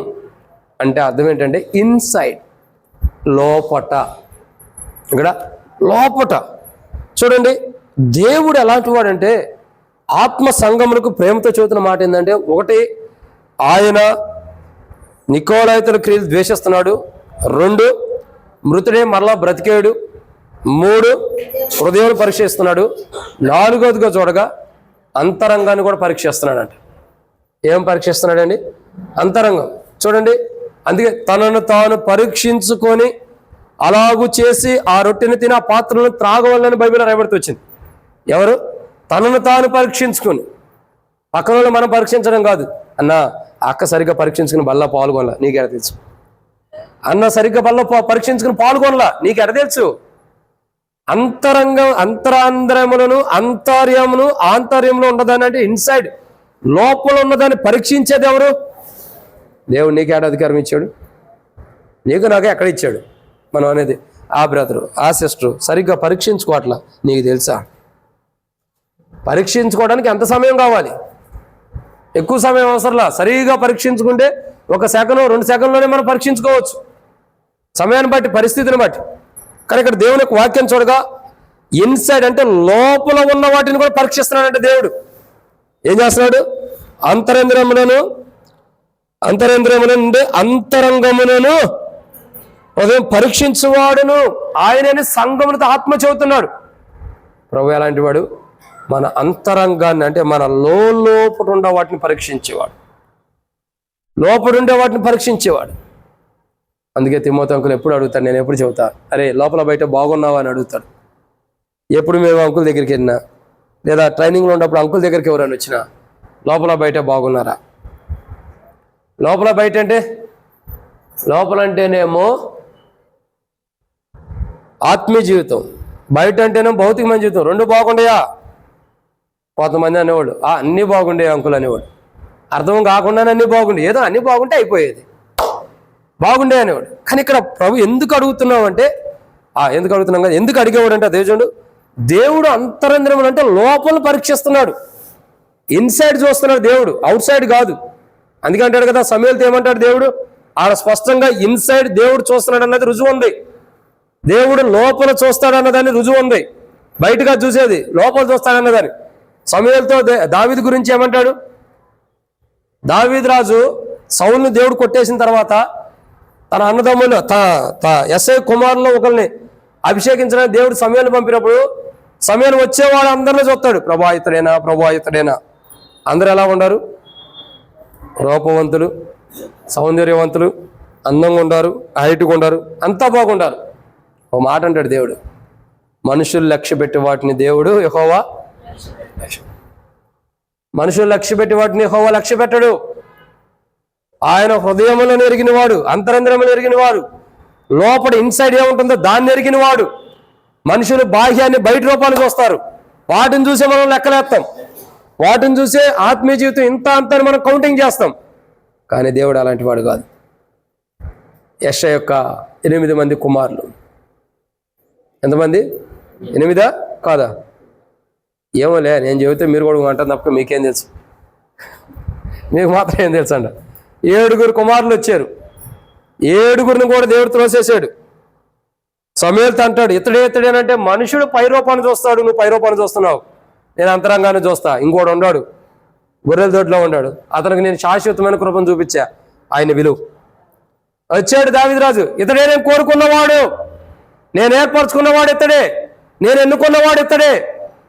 అంటే అర్థం ఏంటంటే ఇన్సైడ్, లోపట. ఇక్కడ లోపట చూడండి, దేవుడు ఎలాంటి వాడంటే ఆత్మ సంగములకు ప్రేమతో చెబుతున్న మాట ఏంటంటే, ఒకటి ఆయన నికోలాయితుల క్రియలు ద్వేషిస్తున్నాడు, 2 మృతుడే మరలా బ్రతికేడు, 3 హృదయాన్ని పరీక్షిస్తున్నాడు, 4వదిగా చూడగా అంతరంగాన్ని కూడా పరీక్షిస్తున్నాడంట. ఏం పరీక్షిస్తున్నాడండి? అంతరంగం. చూడండి, అందుకే తనను తాను పరీక్షించుకొని అలాగూ చేసి ఆ రొట్టెని తిని ఆ పాత్రలను త్రాగవల్లని బైబిల్లో రాయబడుతూ వచ్చింది. ఎవరు? తనను తాను పరీక్షించుకొని. పక్కన వాళ్ళు మనం పరీక్షించడం కాదు. అన్న అక్క సరిగ్గా పరీక్షించుకుని బల్ల పాల్గొనలా, నీకెడ తెలుసు. అన్న సరిగ్గా బల్ల పరీక్షించుకుని పాల్గొనలా, నీకెడ తెలుసు. అంతరాంతరములను ఆంతర్యంలో ఉన్నదాన్ని, అంటే ఇన్సైడ్ లోపల ఉన్నదాన్ని పరీక్షించేది ఎవరు? దేవుడు. నీకు ఏడ అధికారం ఇచ్చాడు? నీకు నాకే ఎక్కడ ఇచ్చాడు? మనం అనేది ఆ బ్రదరు ఆ సిస్టరు సరిగ్గా పరీక్షించుకోవట్లా, నీకు తెలుసా? పరీక్షించుకోవడానికి ఎంత సమయం కావాలి? ఎక్కువ సమయం అవసరంలా. సరిగా పరీక్షించుకుంటే 1 సెకండ్ 2 సెకండ్లోనే మనం పరీక్షించుకోవచ్చు, సమయాన్ని బట్టి, పరిస్థితిని బట్టి. కానీ ఇక్కడ దేవుని యొక్క వాక్యం చూడగా ఇన్సైడ్ అంటే లోపల ఉన్న వాటిని కూడా పరీక్షిస్తున్నాడంటే దేవుడు. ఏం చేస్తున్నాడు? అంతరంగములను ఉదయం పరీక్షించువాడును ఆయనని సంఘములతో ఆత్మ చెబుతున్నాడు. ప్రభు ఎలాంటి వాడు? మన అంతరంగాన్ని, అంటే మన లోపల ఉండే వాటిని పరీక్షించేవాడు, అందుకే తిమోతి అంకుల్ ఎప్పుడు అడుగుతాడు, నేను ఎప్పుడు చెబుతా, అరే లోపల బయట బాగున్నావా అని అడుగుతాడు. ఎప్పుడు మేము అంకుల్ దగ్గరికి వెళ్ళినా లేదా ట్రైనింగ్లో ఉన్నప్పుడు అంకుల్ దగ్గరికి ఎవరైనా వచ్చినా లోపల బయట బాగున్నారా? లోపల బయట అంటే, లోపల అంటేనేమో ఆత్మీయ జీవితం, బయట అంటేనేమో భౌతికమైన జీవితం. 2 బాగుండయా? కొంతమంది అనేవాడు అన్నీ బాగుండే అంకుల్ అనేవాడు. అర్థం కాకుండానే అన్నీ బాగుండే, ఏదో అన్నీ బాగుంటే అయిపోయేది, బాగుండే అనేవాడు. కానీ ఇక్కడ ప్రభు ఎందుకు అడుగుతున్నావు అంటే, ఎందుకు అడుగుతున్నాం కదా, ఎందుకు అడిగేవాడు అంటే దేవుడు అంతరంద్రములు అంటే లోపల పరీక్షిస్తున్నాడు, ఇన్సైడ్ చూస్తున్నాడు దేవుడు, అవుట్ సైడ్ కాదు. అందుకే అంటాడు కదా సమూయేలుతో ఏమంటాడు దేవుడు, ఆడ స్పష్టంగా ఇన్సైడ్ దేవుడు చూస్తున్నాడు అన్నది రుజువు ఉంది. దేవుడు లోపల చూస్తాడు అన్నదాన్ని రుజువు ఉంది. బయటగా చూసేది, లోపల చూస్తాడన్నదాన్ని. సమూయేలుతో దావీదు గురించి ఏమంటాడు? దావీదు రాజు సౌలుని దేవుడు కొట్టేసిన తర్వాత తన అన్నదమ్ములు యెస్సై కుమారుల్లో ఒకరిని అభిషేకించడానికి దేవుడు సమూయేలుని పంపినప్పుడు సమూయేలు వచ్చేవాడు అందరినీ చూస్తాడు, ప్రభావితుడేనా. అందరూ ఎలా ఉన్నారు? రూపవంతులు, సౌందర్యవంతులు, అందంగా ఉండారు, హైట్గా ఉండారు, అంతా బాగుండారు. ఒక మాట అంటాడు దేవుడు, మనుషులు లక్ష్యపెట్టి వాటిని దేవుడు యెహోవా లక్ష్యపెట్టాడు. ఆయన హృదయములను ఎరిగినవాడు, అంతరంద్రములను ఎరిగినవాడు, లోపల ఇన్సైడ్ ఏముంటుందో దాన్ని ఎరిగినవాడు. మనుషులు బాహ్యాన్ని బయట రూపాన్ని చూస్తారు, వాటిని చూసే మనం లెక్కలేస్తాం, వాటిని చూసే ఆత్మీయ జీవితం ఇంత అంత మనం కౌంటింగ్ చేస్తాం. కానీ దేవుడు అలాంటి వాడు కాదు. యెషయా యొక్క 8 మంది కుమారులు, ఎంతమంది? 8 కాదా? ఏమోలే, నేను చెబితే మీరు కూడా అంటాను తప్ప మీకేం తెలుసు, మీకు మాత్రం ఏం తెలుసు అంట. 7 కుమారులు వచ్చారు, 7 కూడా దేవుడు త్రోసేసాడు. సమూయేలుతో అంటాడు ఇతడే అంటే మనుషుడు పైరూపాన్ని చూస్తాడు, నువ్వు పైరూపాన్ని చూస్తున్నావు, నేను అంతరంగాన్ని చూస్తా. ఇంకోటి ఉన్నాడు, గొర్రెల దొడ్లో ఉన్నాడు, అతనికి నేను శాశ్వతమైన కృపను చూపించా, ఆయన విలువ. వచ్చాడు దావీదు రాజు, ఇతడే నేను కోరుకున్నవాడు, నేను ఏర్పరచుకున్నవాడు ఇతడే, నేను ఎన్నుకున్నవాడు ఇతడే,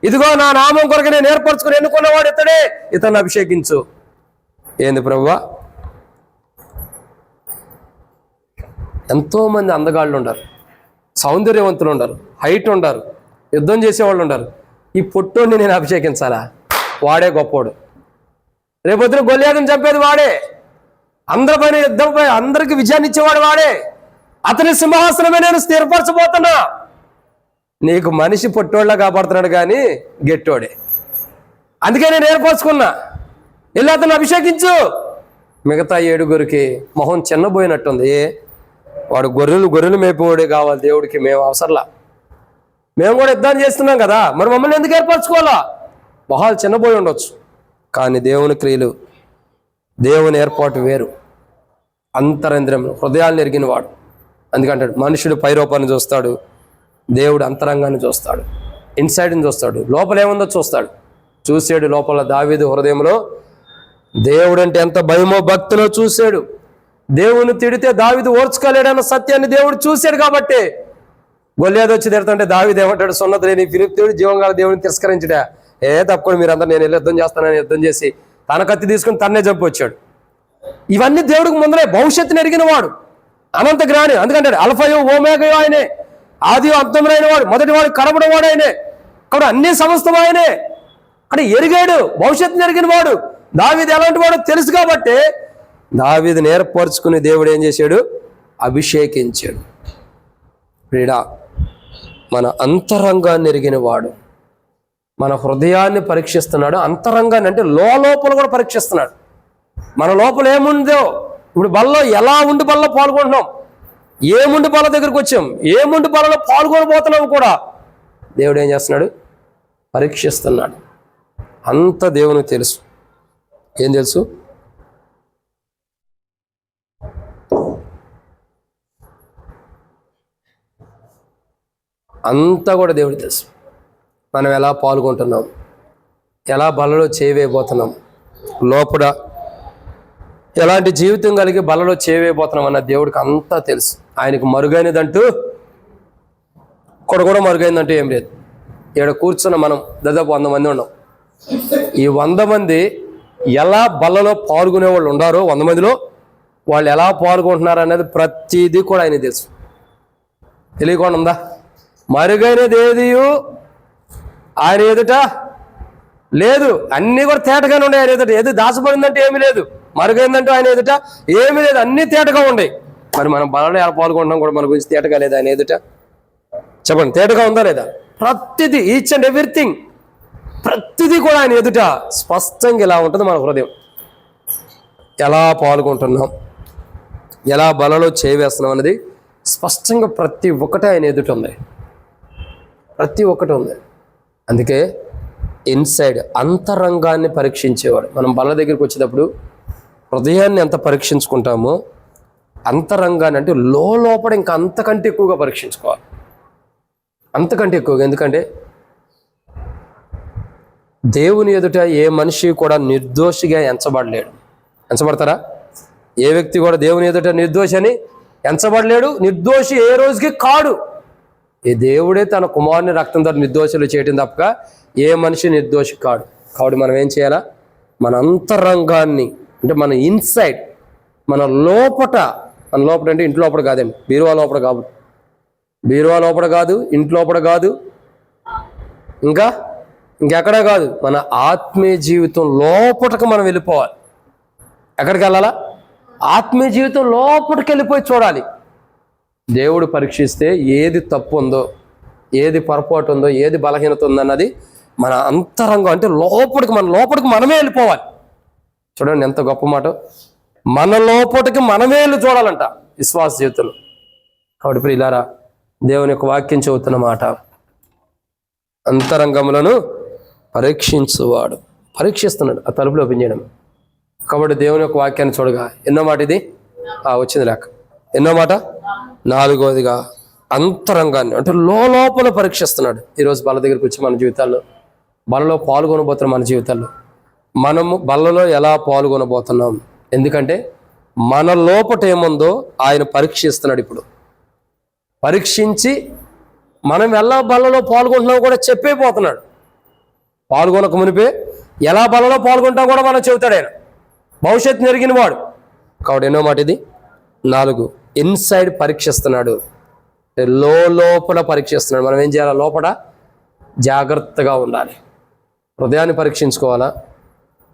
ఇదిగో నా నామం కొరకు నేను ఏర్పరచుకుని ఎన్నుకున్నవాడు ఇతడే, ఇతన్ని అభిషేకించు. ఏంది ప్రభువా? ఎంతో మంది అందగాళ్ళు ఉండరు, సౌందర్యవంతులు ఉండరు, హైట్ ఉండరు, యుద్ధం చేసేవాళ్ళు ఉండరు. ఈ పొట్టోడిని నేను అభిషేకించాలా? వాడే గొప్పోడు. రేపొద్దున గొల్యాదుని చంపేది వాడే, అందరి పైన యుద్ధంపై అందరికి విజయాన్ని ఇచ్చేవాడు వాడే. అతని సింహాసనమే నేను స్థిరపరచబోతున్నా. నీకు మనిషి పొట్టోళ్ళ కాపాడుతున్నాడు కానీ గెట్టోడే. అందుకే నేను ఏర్పరచుకున్నా, వెళ్ళి అతను అభిషేకించు. మిగతా 7 మొహం చిన్నబోయినట్టుంది. వాడు గొర్రెలు మేపేవాడే కావాలి దేవుడికి, మేము అవసరంలా. మేము కూడా యుద్ధాన్ని చేస్తున్నాం కదా, మరి మమ్మల్ని ఎందుకు ఏర్పరచుకోవాలా? మొహాలు చిన్నబోయి ఉండొచ్చు, కానీ దేవుని క్రియలు, దేవుని ఏర్పాటు వేరు. అంతరంద్రియం, హృదయాలను ఎరిగిన వాడు. అందుకంటాడు మనుషుడు పైరూపాన్ని చూస్తాడు, దేవుడు అంతరంగాన్ని చూస్తాడు, ఇన్సైడ్ని చూస్తాడు, లోపల ఏముందో చూస్తాడు. చూసాడు లోపల దావీదు హృదయంలో దేవుడు అంటే ఎంత భయమో భక్తిలో చూశాడు. దేవుని తిడితే దావీదు ఓర్చుకోలేడన్న సత్యాన్ని దేవుడు చూశాడు. కాబట్టి గొల్యాదు వచ్చి తిడుతుంటే దావీదు ఏమంటాడు? సున్నత లేని ఫిలిష్తీయుడు జీవంగల దేవుని తిరస్కరించడా? తప్పకుండా మీరందరూ నేను వెళ్ళి యుద్ధం చేస్తానని యుద్ధం చేసి తన కత్తి తీసుకుని తన్నే చంపి వచ్చాడు. ఇవన్నీ దేవుడికి ముందరే భవిష్యత్తుని ఎరిగిన వాడు, అనంత జ్ఞాని. అందుకంటే అల్ఫయో ఓమేగయో ఆయనే, ఆది అంతమైన వాడు, మొదటి వాడు కనబడిన వాడు ఆయనే, కాబట్టి అన్ని సమస్తం ఆయనే. అంటే ఎరిగాడు, భవిష్యత్తుని ఎరిగిన వాడు. దావీదు ఎలాంటి వాడో తెలుసు కాబట్టి దావీదుని ఏర్పరచుకుని దేవుడు ఏం చేశాడు? అభిషేకించాడు. ప్రియుడా, మన అంతరంగాన్ని ఎరిగిన వాడు మన హృదయాన్ని పరీక్షిస్తున్నాడు. అంతరంగాన్ని అంటే లోపల కూడా పరీక్షిస్తున్నాడు. మన లోపల ఏముందో, ఇప్పుడు బల్లో ఎలా ఉండి బల్లో పాల్గొంటున్నాం, ఏముండి బల్ల దగ్గరికి వచ్చాం, ఏముండి బల్లలో పాల్గొనబోతున్నాం కూడా దేవుడు ఏం చేస్తున్నాడు? పరీక్షిస్తున్నాడు. అంత దేవునికి తెలుసు. ఏం తెలుసు? అంతా కూడా దేవుడికి తెలుసు. మనం ఎలా పాల్గొంటున్నాం, ఎలా బలలో చేయవేయబోతున్నాం, లోపల ఎలాంటి జీవితం కలిగి బలలో చేయవేయబోతున్నాం అన్న దేవుడికి అంతా తెలుసు. ఆయనకు మరుగైనదంటూ కూడా మరుగైందంటూ ఏం లేదు. ఇక్కడ కూర్చున్న మనం దాదాపు 100 మంది ఉన్నాం. ఈ 100 మంది ఎలా బలలో పాల్గొనే వాళ్ళు ఉండారో, 100 మందిలో వాళ్ళు ఎలా పాల్గొంటున్నారు అనేది ప్రతిదీ కూడా ఆయన తెలుసు. తెలియకుండా ఉందా? మరుగైనది ఏది ఆయన ఎదుట లేదు. అన్నీ కూడా తేటగానే ఉన్నాయి ఆయన ఎదుట. ఏది దాచబడిందంటే ఏమీ లేదు, మరుగైందంటూ ఆయన ఎదుట ఏమీ లేదు, అన్నీ తేటగా ఉన్నాయి. మరి మనం బలలో ఎలా పాల్గొంటున్నాం కూడా మన గురించి తేటగా లేదా ఆయన ఎదుట? చెప్పండి, తేటగా ఉందా లేదా? ప్రతిదీ, ఈచ్ అండ్ ఎవ్రీథింగ్, ప్రతిదీ కూడా ఆయన ఎదుట స్పష్టంగా ఇలా ఉంటుంది. మన హృదయం ఎలా పాల్గొంటున్నాం, ఎలా బలలో చేయవేస్తున్నాం అనేది స్పష్టంగా ప్రతి ఒక్కటి ఆయన ఎదుట ఉంది. ప్రతి ఒక్కటి ఉంది. అందుకే ఇన్సైడ్, అంతరంగాన్ని పరీక్షించేవాడు. మనం బల్ల దగ్గరికి వచ్చేటప్పుడు హృదయాన్ని ఎంత పరీక్షించుకుంటామో అంతరంగాన్ని అంటే లోపల ఇంకా అంతకంటే ఎక్కువగా పరీక్షించుకోవాలి. అంతకంటే ఎక్కువగా. ఎందుకంటే దేవుని ఎదుట ఏ మనిషి కూడా నిర్దోషిగా ఎంచబడలేడు. ఎంచబడతారా? ఏ వ్యక్తి కూడా దేవుని ఎదుట నిర్దోషి అని ఎంచబడలేడు. నిర్దోషి ఏ రోజుకి కాడు. ఈ దేవుడే తన కుమారుని రక్తం ద్వారా నిర్దోషులు చేయటం తప్పక ఏ మనిషి నిర్దోషి కాడు. కాబట్టి మనం ఏం చేయాలా? మన అంతరంగాన్ని అంటే మన ఇన్సైడ్, మన లోపట అంటే ఇంటి లోపల కాదేమో, బీరువా లోపల కాదు, బీరువా లోపల కాదు, ఇంటి లోపల కాదు, ఇంకెక్కడా కాదు, మన ఆత్మీయ జీవితం లోపటకు మనం వెళ్ళిపోవాలి. ఎక్కడికి వెళ్ళాలా? ఆత్మీయ జీవితం లోపలికి వెళ్ళిపోయి చూడాలి. దేవుడు పరీక్షిస్తే ఏది తప్పు ఉందో, ఏది పొరపాటు ఉందో, ఏది బలహీనత ఉందన్నది మన అంతరంగం అంటే మన లోపలికి మనమే వెళ్ళిపోవాలి. చూడండి ఎంత గొప్ప మాట. మన లోపలికి మనమే వెళ్ళి చూడాలంట విశ్వాస జీవితంలో. కాబట్టి ప్రియులారా, దేవుని యొక్క వాక్యం చెబుతున్న మాట, అంతరంగములను పరీక్షించువాడు. పరీక్షిస్తున్నాడు, ఆ తలుపులు ఓపెన్ చేయడం. కాబట్టి దేవుని యొక్క వాక్యాన్ని చూడగా ఎన్నో మాట ఇది వచ్చింది లేక ఎన్నో మాట 4వదిగా అంతరంగాన్ని అంటే లోపల పరీక్షిస్తున్నాడు. ఈరోజు బల్ల దగ్గరికి వచ్చి మన జీవితాల్లో బలలో పాల్గొనబోతున్న మన జీవితాల్లో మనము బలలో ఎలా పాల్గొనబోతున్నాం? ఎందుకంటే మన లోపట ఏముందో ఆయన పరీక్షిస్తున్నాడు. ఇప్పుడు పరీక్షించి మనం ఎలా బలలో పాల్గొంటున్నామో కూడా చెప్పేపోతున్నాడు. పాల్గొనక మునిపే ఎలా బలలో పాల్గొంటా కూడా మనం చెబుతాడు ఆయన. భవిష్యత్తు నెరిగిన వాడు కాబట్టి ఎన్నో మాట ఇది 4 ఇన్సైడ్ పరీక్షిస్తున్నాడు, లోపల పరీక్షిస్తున్నాడు. మనం ఏం చేయాలి? లోపల జాగ్రత్తగా ఉండాలి. హృదయాన్ని పరీక్షించుకోవాలా?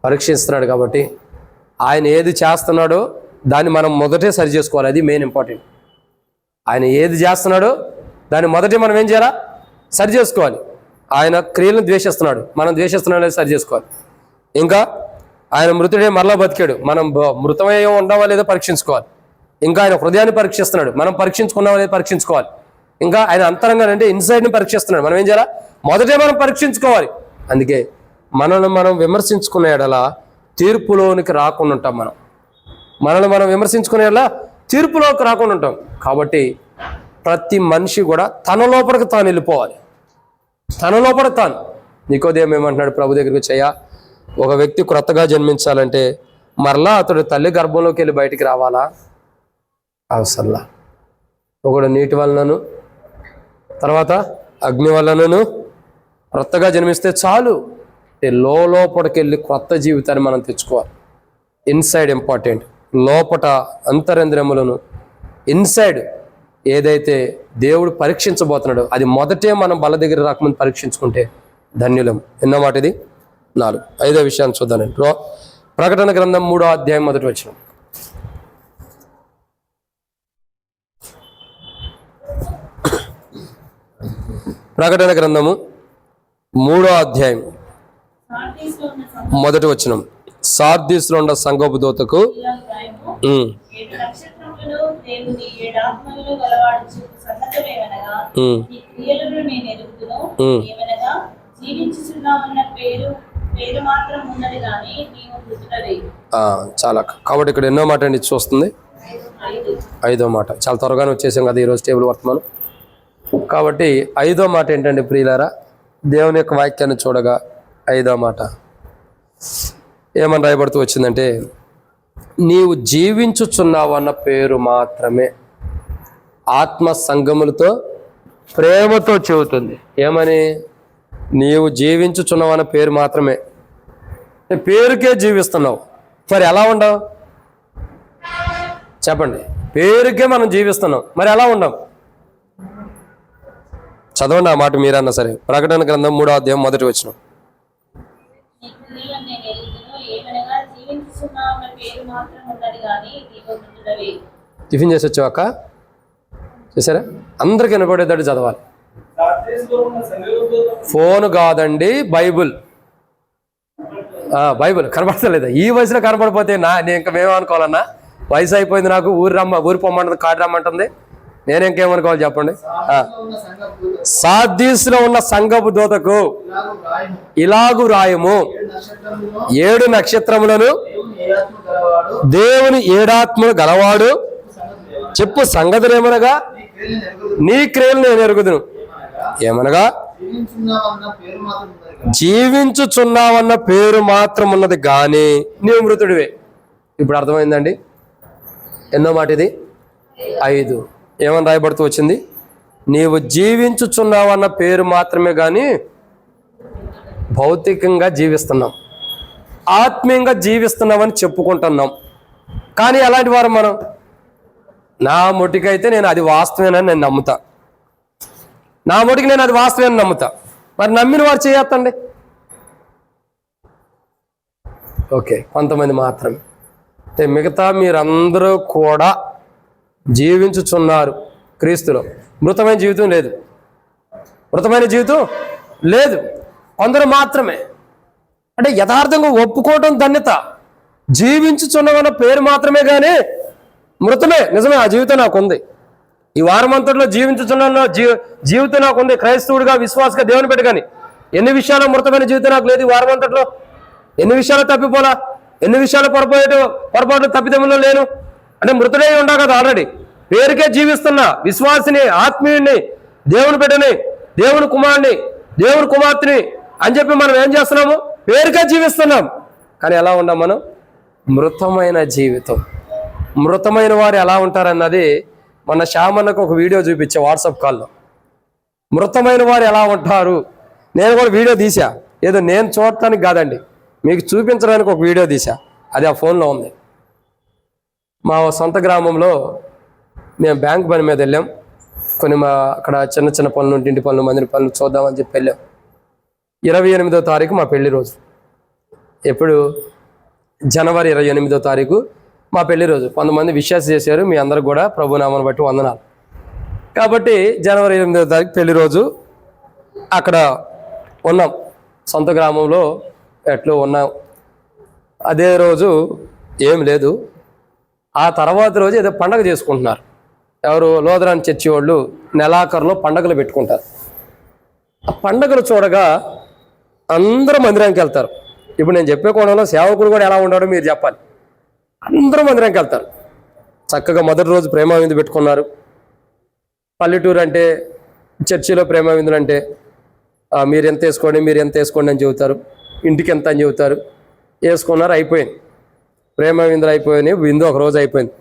పరీక్షిస్తున్నాడు కాబట్టి ఆయన ఏది చేస్తున్నాడో దాన్ని మనం మొదటే సరి చేసుకోవాలి. అది మెయిన్ ఇంపార్టెంట్. ఆయన ఏది చేస్తున్నాడో దాన్ని మొదటే మనం ఏం చేయాలా? సరి చేసుకోవాలి. ఆయన క్రియలను ద్వేషిస్తున్నాడు, మనం ద్వేషిస్తున్నాడు సరి చేసుకోవాలి. ఇంకా ఆయన మృతుడే మరలా బతికాడు, మనం మృతమయ్యే ఉండవా లేదో పరీక్షించుకోవాలి. ఇంకా ఆయన హృదయాన్ని పరీక్షిస్తున్నాడు, మనం పరీక్షించుకున్నావా లేదో పరీక్షించుకోవాలి. ఇంకా ఆయన అంతరంగా అంటే ఇన్సైడ్ని పరీక్షిస్తున్నాడు, మనం ఏం చేయాలా? మొదటే మనం పరీక్షించుకోవాలి. అందుకే మనల్ని మనం విమర్శించుకునే ఎడల తీర్పులోనికి రాకుండా ఉంటాం. మనల్ని మనం విమర్శించుకునే ఎడల తీర్పులోకి రాకుండా ఉంటాం. కాబట్టి ప్రతి మనిషి కూడా తన లోపలికి తాను వెళ్ళిపోవాలి. తన లోపల తాను. నికోదేము ఏమంటున్నాడు ప్రభు దగ్గరికి? ఒక వ్యక్తి క్రొత్తగా జన్మించాలంటే మరలా అతడు తల్లి గర్భంలోకి వెళ్ళి బయటికి రావాలా? అవసరంలా. ఒకడు నీటి వలనను తర్వాత అగ్ని వలనను క్రొత్తగా జన్మిస్తే చాలు. లోపలికి వెళ్ళి క్రొత్త జీవితాన్ని మనం తెచ్చుకోవాలి. Inside important. లోపట అంతరంద్రములను ఇన్సైడ్ ఏదైతే దేవుడు పరీక్షించబోతున్నాడో అది మొదటే మనం బల దగ్గర రాకముందు పరీక్షించుకుంటే ధన్యులం. ఎన్నో మాట ఇది? 4. 5వ విషయాన్ని చూద్దానండి. ప్రకటన గ్రంథం 3వ అధ్యాయం 1వ వచనం. ప్రకటన గ్రంథము 3వ అధ్యాయం 1వ వచనం. సార్దీస్లో ఉన్న సంఘపు దూతకు చాలా. కాబట్టి ఇక్కడ ఎన్నో మాట అండి చూస్తుంది? 5వ మాట. చాలా త్వరగానే వచ్చేసాం కదా ఈరోజు టేబుల్ వర్తమానం. కాబట్టి 5వ మాట ఏంటంటే ప్రియులారా, దేవుని యొక్క వాక్యాన్ని చూడగా 5వ మాట ఏమని రాయబడుతూ వచ్చిందంటే, నీవు జీవించుచున్నావు అన్న పేరు మాత్రమే ఆత్మ సంగములతో ప్రేమతో చెబుతుంది. ఏమని? నీవు జీవించుచున్నావు అన్న పేరు మాత్రమే. పేరుకే జీవిస్తున్నావు, మరి ఎలా ఉండవు? చెప్పండి. పేరుకే మనం జీవిస్తున్నాం, మరి ఎలా ఉండం? చదవండి ఆ మాట మీరన్నా సరే. ప్రకటన గ్రంథం 3వ అధ్యాయం 1వ వచనం. టిఫిన్ చేసి వచ్చావాక? చేశారా? అందరికి వినపడేటట్టు చదవాలి. ఫోన్ కాదండి, బైబుల్. బైబుల్ కనపడతలేదా? ఈ వయసులో కనపడిపోతే నేను ఇంకా మేమనుకోవాలన్నా? వయసు అయిపోయింది నాకు, ఊరు పొమ్మంటుంది, కాడు రమ్మంటుంది, నేను ఇంకేమనుకోవాలి చెప్పండి? సార్దీస్లో ఉన్న సంఘపు దూతకు ఇలాగు రాయము, 7 నక్షత్రములను దేవుని 7 ఆత్మలు గలవాడు చెప్పు సంగతులేమనగా నీ క్రియలు నేను ఎరుగుదును. ఏమనగా జీవించుచున్నావన్న పేరు మాత్రం ఉన్నది గాని నీవు మృతుడివే. ఇప్పుడు అర్థమైందండి? ఎన్నో మాట ఇది? 5. ఏమని రాయబడుతూ వచ్చింది? నీవు జీవించుచున్నావన్న పేరు మాత్రమే కానీ భౌతికంగా జీవిస్తున్నాం, ఆత్మీయంగా జీవిస్తున్నామని చెప్పుకుంటున్నాం. కానీ అలాంటి వారు మనం. నా మొటికైతే నేను అది వాస్తవేనని నేను నమ్ముతా. నా మొటికి నేను అది వాస్తవేనని నమ్ముతా. మరి నమ్మిన వారు చేయొద్దండి. ఓకే, కొంతమంది మాత్రమే. అంటే మిగతా మీరందరూ కూడా జీవించుచున్నారు క్రీస్తులో. మృతమైన జీవితం లేదు, మృతమైన జీవితం లేదు. కొందరు మాత్రమే. అంటే యథార్థంగా ఒప్పుకోవటం ధన్యత. జీవించుచున్నవన్న పేరు మాత్రమే కానీ మృతమే. నిజమే, ఆ జీవితం నాకు ఉంది. ఈ వారం అంతట్లో జీవించుచున్న జీవితం నాకు ఉంది. క్రైస్తవుడిగా, విశ్వాసగా, దేవుని బిడ్డ. కానీ ఎన్ని విషయాలు మృతమైన జీవితం నాకు లేదు. ఈ వారం అంతట్లో ఎన్ని విషయాలు తప్పిపోలా, ఎన్ని విషయాలు పొరపాటు తప్పిదములో లేను. అంటే మృతుడై ఉండా కదా ఆల్రెడీ. పేరుకే జీవిస్తున్నా, విశ్వాసిని, ఆత్మీయుడిని, దేవుని బిడ్డని, దేవుని కుమారుని, దేవుని కుమార్తెని అని చెప్పి మనం ఏం చేస్తున్నాము? పేరుకే జీవిస్తున్నాం. కానీ ఎలా ఉన్నాం మనం? మృతమైన జీవితం. మృతమైన వారు ఎలా ఉంటారన్నది మన శ్యామన్నకు ఒక వీడియో చూపించా వాట్సాప్ కాల్లో. మృతమైన వారు ఎలా ఉంటారు నేను కూడా వీడియో తీసా. ఏదో నేను చూడటానికి కాదండి, మీకు చూపించడానికి ఒక వీడియో తీసా, అది ఆ ఫోన్లో ఉంది. మా సొంత గ్రామంలో మేము బ్యాంక్ పని మీద వెళ్ళాం. కొన్ని అక్కడ చిన్న చిన్న పనులు, ఇంటి పనులు, మందిని పనులు చూద్దామని చెప్పి వెళ్ళాం. 28వ తారీఖు మా పెళ్లి రోజు. ఎప్పుడు? జనవరి 28వ తారీఖు మా పెళ్లి రోజు. కొంతమంది విషెస్ చేశారు, మీ అందరికి కూడా ప్రభునామాన్ని బట్టి వందనాలు. కాబట్టి జనవరి 28వ తారీఖు పెళ్లి రోజు అక్కడ ఉన్నాం, సొంత గ్రామంలో ఎట్లో ఉన్నాం. అదే రోజు ఏం లేదు. ఆ తర్వాత రోజు ఏదో పండగ చేసుకుంటున్నారు. ఎవరు? లోదరాని చర్చి వాళ్ళు నెలాఖరులో పండగలు పెట్టుకుంటారు. ఆ పండగలు చూడగా అందరూ మందిరానికి వెళ్తారు. ఇప్పుడు నేను చెప్పే కోణంలో సేవకుడు కూడా ఎలా ఉన్నాడో మీరు చెప్పాలి. అందరూ మందిరానికి వెళ్తారు. చక్కగా మొదటి రోజు ప్రేమ విందు పెట్టుకున్నారు. పల్లెటూరు అంటే, చర్చిలో ప్రేమ విందులు అంటే మీరు ఎంత వేసుకోండి, మీరు ఎంత వేసుకోండి అని చెబుతారు. ఇంటికి ఎంత అని చెబుతారు. వేసుకున్నారు, అయిపోయింది. ప్రేమ విందులు అయిపోయినాయి. విందు ఒక రోజు అయిపోయింది.